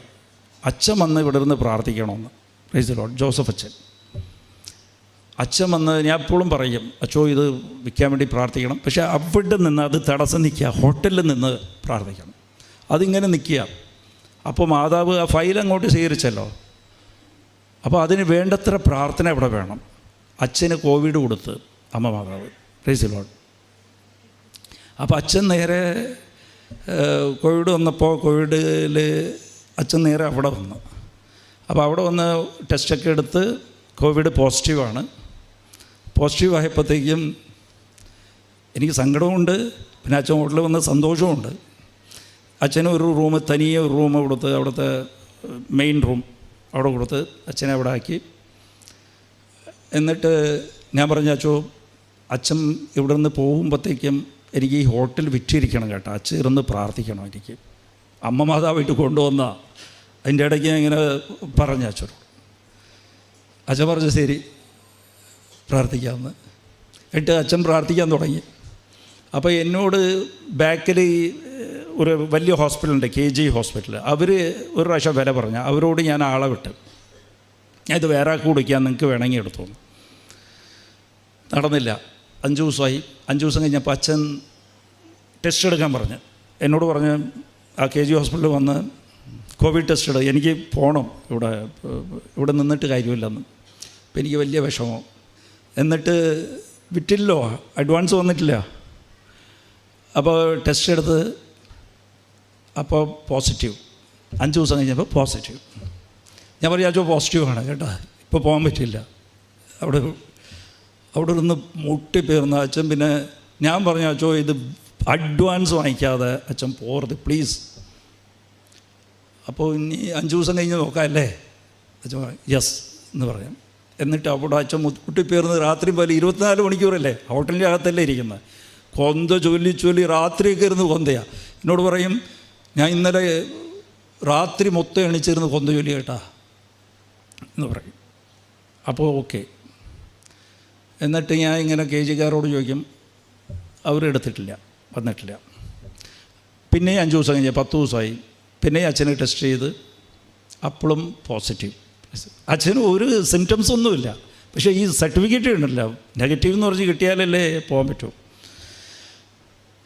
അച്ഛൻ വന്ന് ഇവിടെ ഇരുന്ന് പ്രാർത്ഥിക്കണമെന്ന്. Praise the Lord. ജോസഫ് അച്ഛൻ. അച്ഛൻ വന്ന് ഞാൻ എപ്പോഴും പറയും, അച്ഛോ ഇത് വിൽക്കാൻ വേണ്ടി പ്രാർത്ഥിക്കണം. പക്ഷേ അവിടെ നിന്ന് അത് തടസ്സം നിൽക്കുക, ഹോട്ടലിൽ നിന്ന് പ്രാർത്ഥിക്കണം, അതിങ്ങനെ നിൽക്കുക. അപ്പോൾ മാതാവ് ആ ഫയൽ അങ്ങോട്ട് സ്വീകരിച്ചല്ലോ. അപ്പോൾ അതിന് വേണ്ടത്ര പ്രാർത്ഥന ഇവിടെ വേണം. അച്ഛന് കോവിഡ് കൊടുത്ത് അമ്മ മാതാവ്, പ്രൈസ് ദി ലോർഡ്. അപ്പോൾ അച്ഛൻ നേരെ കോവിഡ് വന്നപ്പോൾ കോവിഡിൽ അച്ഛൻ നേരെ അവിടെ വന്നു. അപ്പോൾ അവിടെ വന്ന് ടെസ്റ്റൊക്കെ എടുത്ത് കോവിഡ് പോസിറ്റീവാണ്. പോസിറ്റീവായപ്പോഴത്തേക്കും എനിക്ക് സങ്കടമുണ്ട്, പിന്നെ അച്ഛൻ ഹോട്ടലിൽ വന്ന് സന്തോഷമുണ്ട്. അച്ഛന് ഒരു റൂം, തനിയെ ഒരു റൂം കൊടുത്ത്, അവിടുത്തെ മെയിൻ റൂം അവിടെ കൊടുത്ത് അച്ഛനെ അവിടെ ആക്കി. എന്നിട്ട് ഞാൻ പറഞ്ഞു, അച്ഛൻ ഇവിടെ നിന്ന് പോകുമ്പോഴത്തേക്കും എനിക്ക് ഈ ഹോട്ടൽ വിറ്റിരിക്കണം കേട്ടോ, അച്ഛൻ ഇരുന്ന് പ്രാർത്ഥിക്കണം എനിക്ക്. അമ്മ മാതാവായിട്ട് കൊണ്ടുവന്ന അതിൻ്റെ ഇടയ്ക്ക് ഞാൻ ഇങ്ങനെ പറഞ്ഞ അച്ഛനോട്. അച്ഛൻ പറഞ്ഞു ശരി പ്രാർത്ഥിക്കാമെന്ന്. എന്നിട്ട് അച്ഛൻ പ്രാർത്ഥിക്കാൻ തുടങ്ങി. അപ്പോൾ എന്നോട് ബാക്കിൽ ഒരു വലിയ ഹോസ്പിറ്റലുണ്ട്, KG ഹോസ്പിറ്റൽ. അവർ ഒരു പ്രാവശ്യം വില പറഞ്ഞു. അവരോട് ഞാൻ ആളെ വിട്ട്, ഞാൻ ഇത് വേറെ ആൾക്ക് കൊടുക്കാൻ, നിങ്ങൾക്ക് വേണമെങ്കിൽ എടുത്തു. നടന്നില്ല. 5 ദിവസമായി. 5 ദിവസം കഴിഞ്ഞപ്പോൾ അച്ഛൻ ടെസ്റ്റ് എടുക്കാൻ പറഞ്ഞു. എന്നോട് പറഞ്ഞ് ആ KG ഹോസ്പിറ്റലിൽ വന്ന് കോവിഡ് ടെസ്റ്റ് എടുക്കുക, എനിക്ക് പോകണം, ഇവിടെ നിന്നിട്ട് കാര്യമില്ലെന്ന്. അപ്പോൾ എനിക്ക് വലിയ വിഷമം. എന്നിട്ട് വിറ്റില്ലോ, അഡ്വാൻസ് വന്നിട്ടില്ല. അപ്പോൾ ടെസ്റ്റ് എടുത്ത് അപ്പോൾ പോസിറ്റീവ്. 5 ദിവസം കഴിഞ്ഞപ്പോൾ പോസിറ്റീവ്. ഞാൻ പറഞ്ഞു പോസിറ്റീവാണ് കേട്ടോ, ഇപ്പോൾ പോകാൻ പറ്റില്ല. അവിടെ നിന്ന് മുട്ടിപ്പേർന്ന അച്ഛൻ. പിന്നെ ഞാൻ പറഞ്ഞു, ഇത് അഡ്വാൻസ് വാങ്ങിക്കാതെ അച്ഛൻ പോകരുത് പ്ലീസ്. അപ്പോൾ ഇനി 5 ദിവസം കഴിഞ്ഞ് നോക്കാമല്ലേ? അച്ഛൻ യെസ് എന്ന് പറയാം. എന്നിട്ട് അവിടെ അച്ഛൻ മുട്ടിപ്പേർന്ന് രാത്രി പോലെ 24 മണിക്കൂറല്ലേ ഹോട്ടലിൻ്റെ അകത്തല്ലേ ഇരിക്കുന്നത്. കൊന്ത ചൊല്ലി രാത്രിയൊക്കെ ഇരുന്ന് കൊന്തയാണ്. എന്നോട് പറയും, ഞാൻ ഇന്നലെ രാത്രി മൊത്തം എണിച്ചിരുന്ന് കൊന്ത ചൊല്ലി കേട്ടാ എന്ന് പറയും. അപ്പോൾ ഓക്കെ. എന്നിട്ട് ഞാൻ ഇങ്ങനെ KGക്കാരോട് ചോദിക്കും, അവരെടുത്തിട്ടില്ല, വന്നിട്ടില്ല. പിന്നെ 5 ദിവസം കഴിഞ്ഞ് 10 ദിവസമായി. പിന്നെ അച്ഛനെ ടെസ്റ്റ് ചെയ്ത് അപ്പോഴും പോസിറ്റീവ്. അച്ഛന് ഒരു സിംറ്റംസ് ഒന്നുമില്ല. പക്ഷേ ഈ സർട്ടിഫിക്കറ്റ് ഉണ്ടല്ലോ, നെഗറ്റീവ് എന്ന് പറഞ്ഞ് കിട്ടിയാലല്ലേ പോകാൻ പറ്റൂ.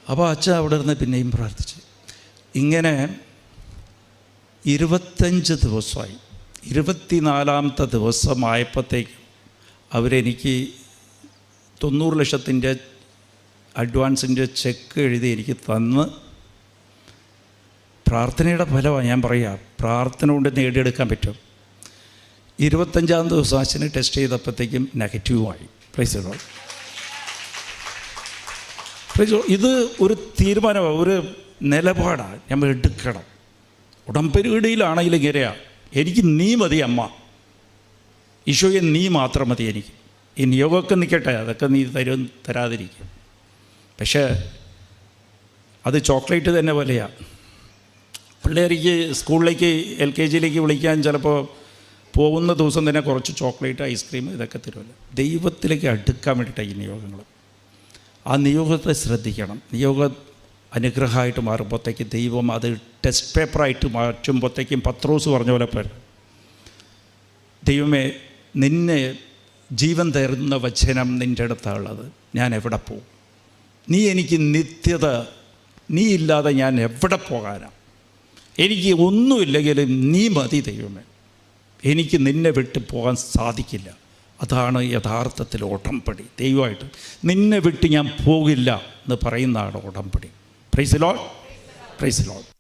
അപ്പോൾ അച്ഛൻ അവിടെ നിന്ന് പിന്നെയും പ്രാർത്ഥിച്ച്. ഇങ്ങനെ 25 ദിവസമായി. 24ാമത്തെ ദിവസമായപ്പോഴത്തേക്കും അവരെനിക്ക് 90 ലക്ഷത്തിൻ്റെ അഡ്വാൻസിൻ്റെ ചെക്ക് എഴുതി എനിക്ക് തന്ന്. പ്രാർത്ഥനയുടെ ഫലമാണ് ഞാൻ പറയുക, പ്രാർത്ഥന കൊണ്ട് നേടിയെടുക്കാൻ പറ്റും. 25ാം ദിവസം അച്ഛനെ ടെസ്റ്റ് ചെയ്തപ്പോഴത്തേക്കും നെഗറ്റീവായി. Praise the Lord. ഇത് ഒരു തീരുമാനമാണ്, ഒരു നിലപാടാണ് നമ്മൾ എടുക്കണം. ഉടമ്പടിയിലാണെങ്കിലും ഇങ്ങനെയാണ്, എനിക്ക് നീ മതി അമ്മ, ഈശോയെ നീ മാത്രം മതി എനിക്ക്. ഈ നിയോഗമൊക്കെ നിൽക്കട്ടെ, അതൊക്കെ നീ തരാതിരിക്കും. പക്ഷേ അത് ചോക്ലേറ്റ് തന്നെ പോലെയാണ്. പിള്ളേർക്ക് സ്കൂളിലേക്ക് LKGയിലേക്ക് വിളിക്കാൻ ചിലപ്പോൾ പോകുന്ന ദിവസം തന്നെ കുറച്ച് ചോക്ലേറ്റ്, ഐസ്ക്രീം ഇതൊക്കെ തരുമല്ലോ. ദൈവത്തിലേക്ക് അടുക്കാൻ വേണ്ടിയിട്ടാണ് ഈ നിയോഗങ്ങൾ. ആ നിയോഗത്തെ ശ്രദ്ധിക്കണം. നിയോഗം അനുഗ്രഹമായിട്ട് മാറുമ്പോഴത്തേക്ക് ദൈവം അത് ടെസ്റ്റ് പേപ്പറായിട്ട് മാറ്റുമ്പോഴത്തേക്കും പത്രോസ് പറഞ്ഞ പോലെ പേര്, ദൈവമേ നിന്നെ ജീവൻ തരുന്ന വചനം നിൻ്റെ അടുത്താണുള്ളത്, ഞാൻ എവിടെ പോകും? നീ എനിക്ക് നിത്യത, നീ ഇല്ലാതെ ഞാൻ എവിടെ പോകാനാണ്? എനിക്ക് ഒന്നുമില്ലെങ്കിലും നീ മതി ദൈവമേ, എനിക്ക് നിന്നെ വിട്ട് പോകാൻ സാധിക്കില്ല. അതാണ് യഥാർത്ഥത്തിൽ ഉടമ്പടി. ദൈവമായിട്ട് നിന്നെ വിട്ട് ഞാൻ പോകില്ല എന്ന് പറയുന്നതാണ് ഉടമ്പടി. Praise the Lord, praise the Lord.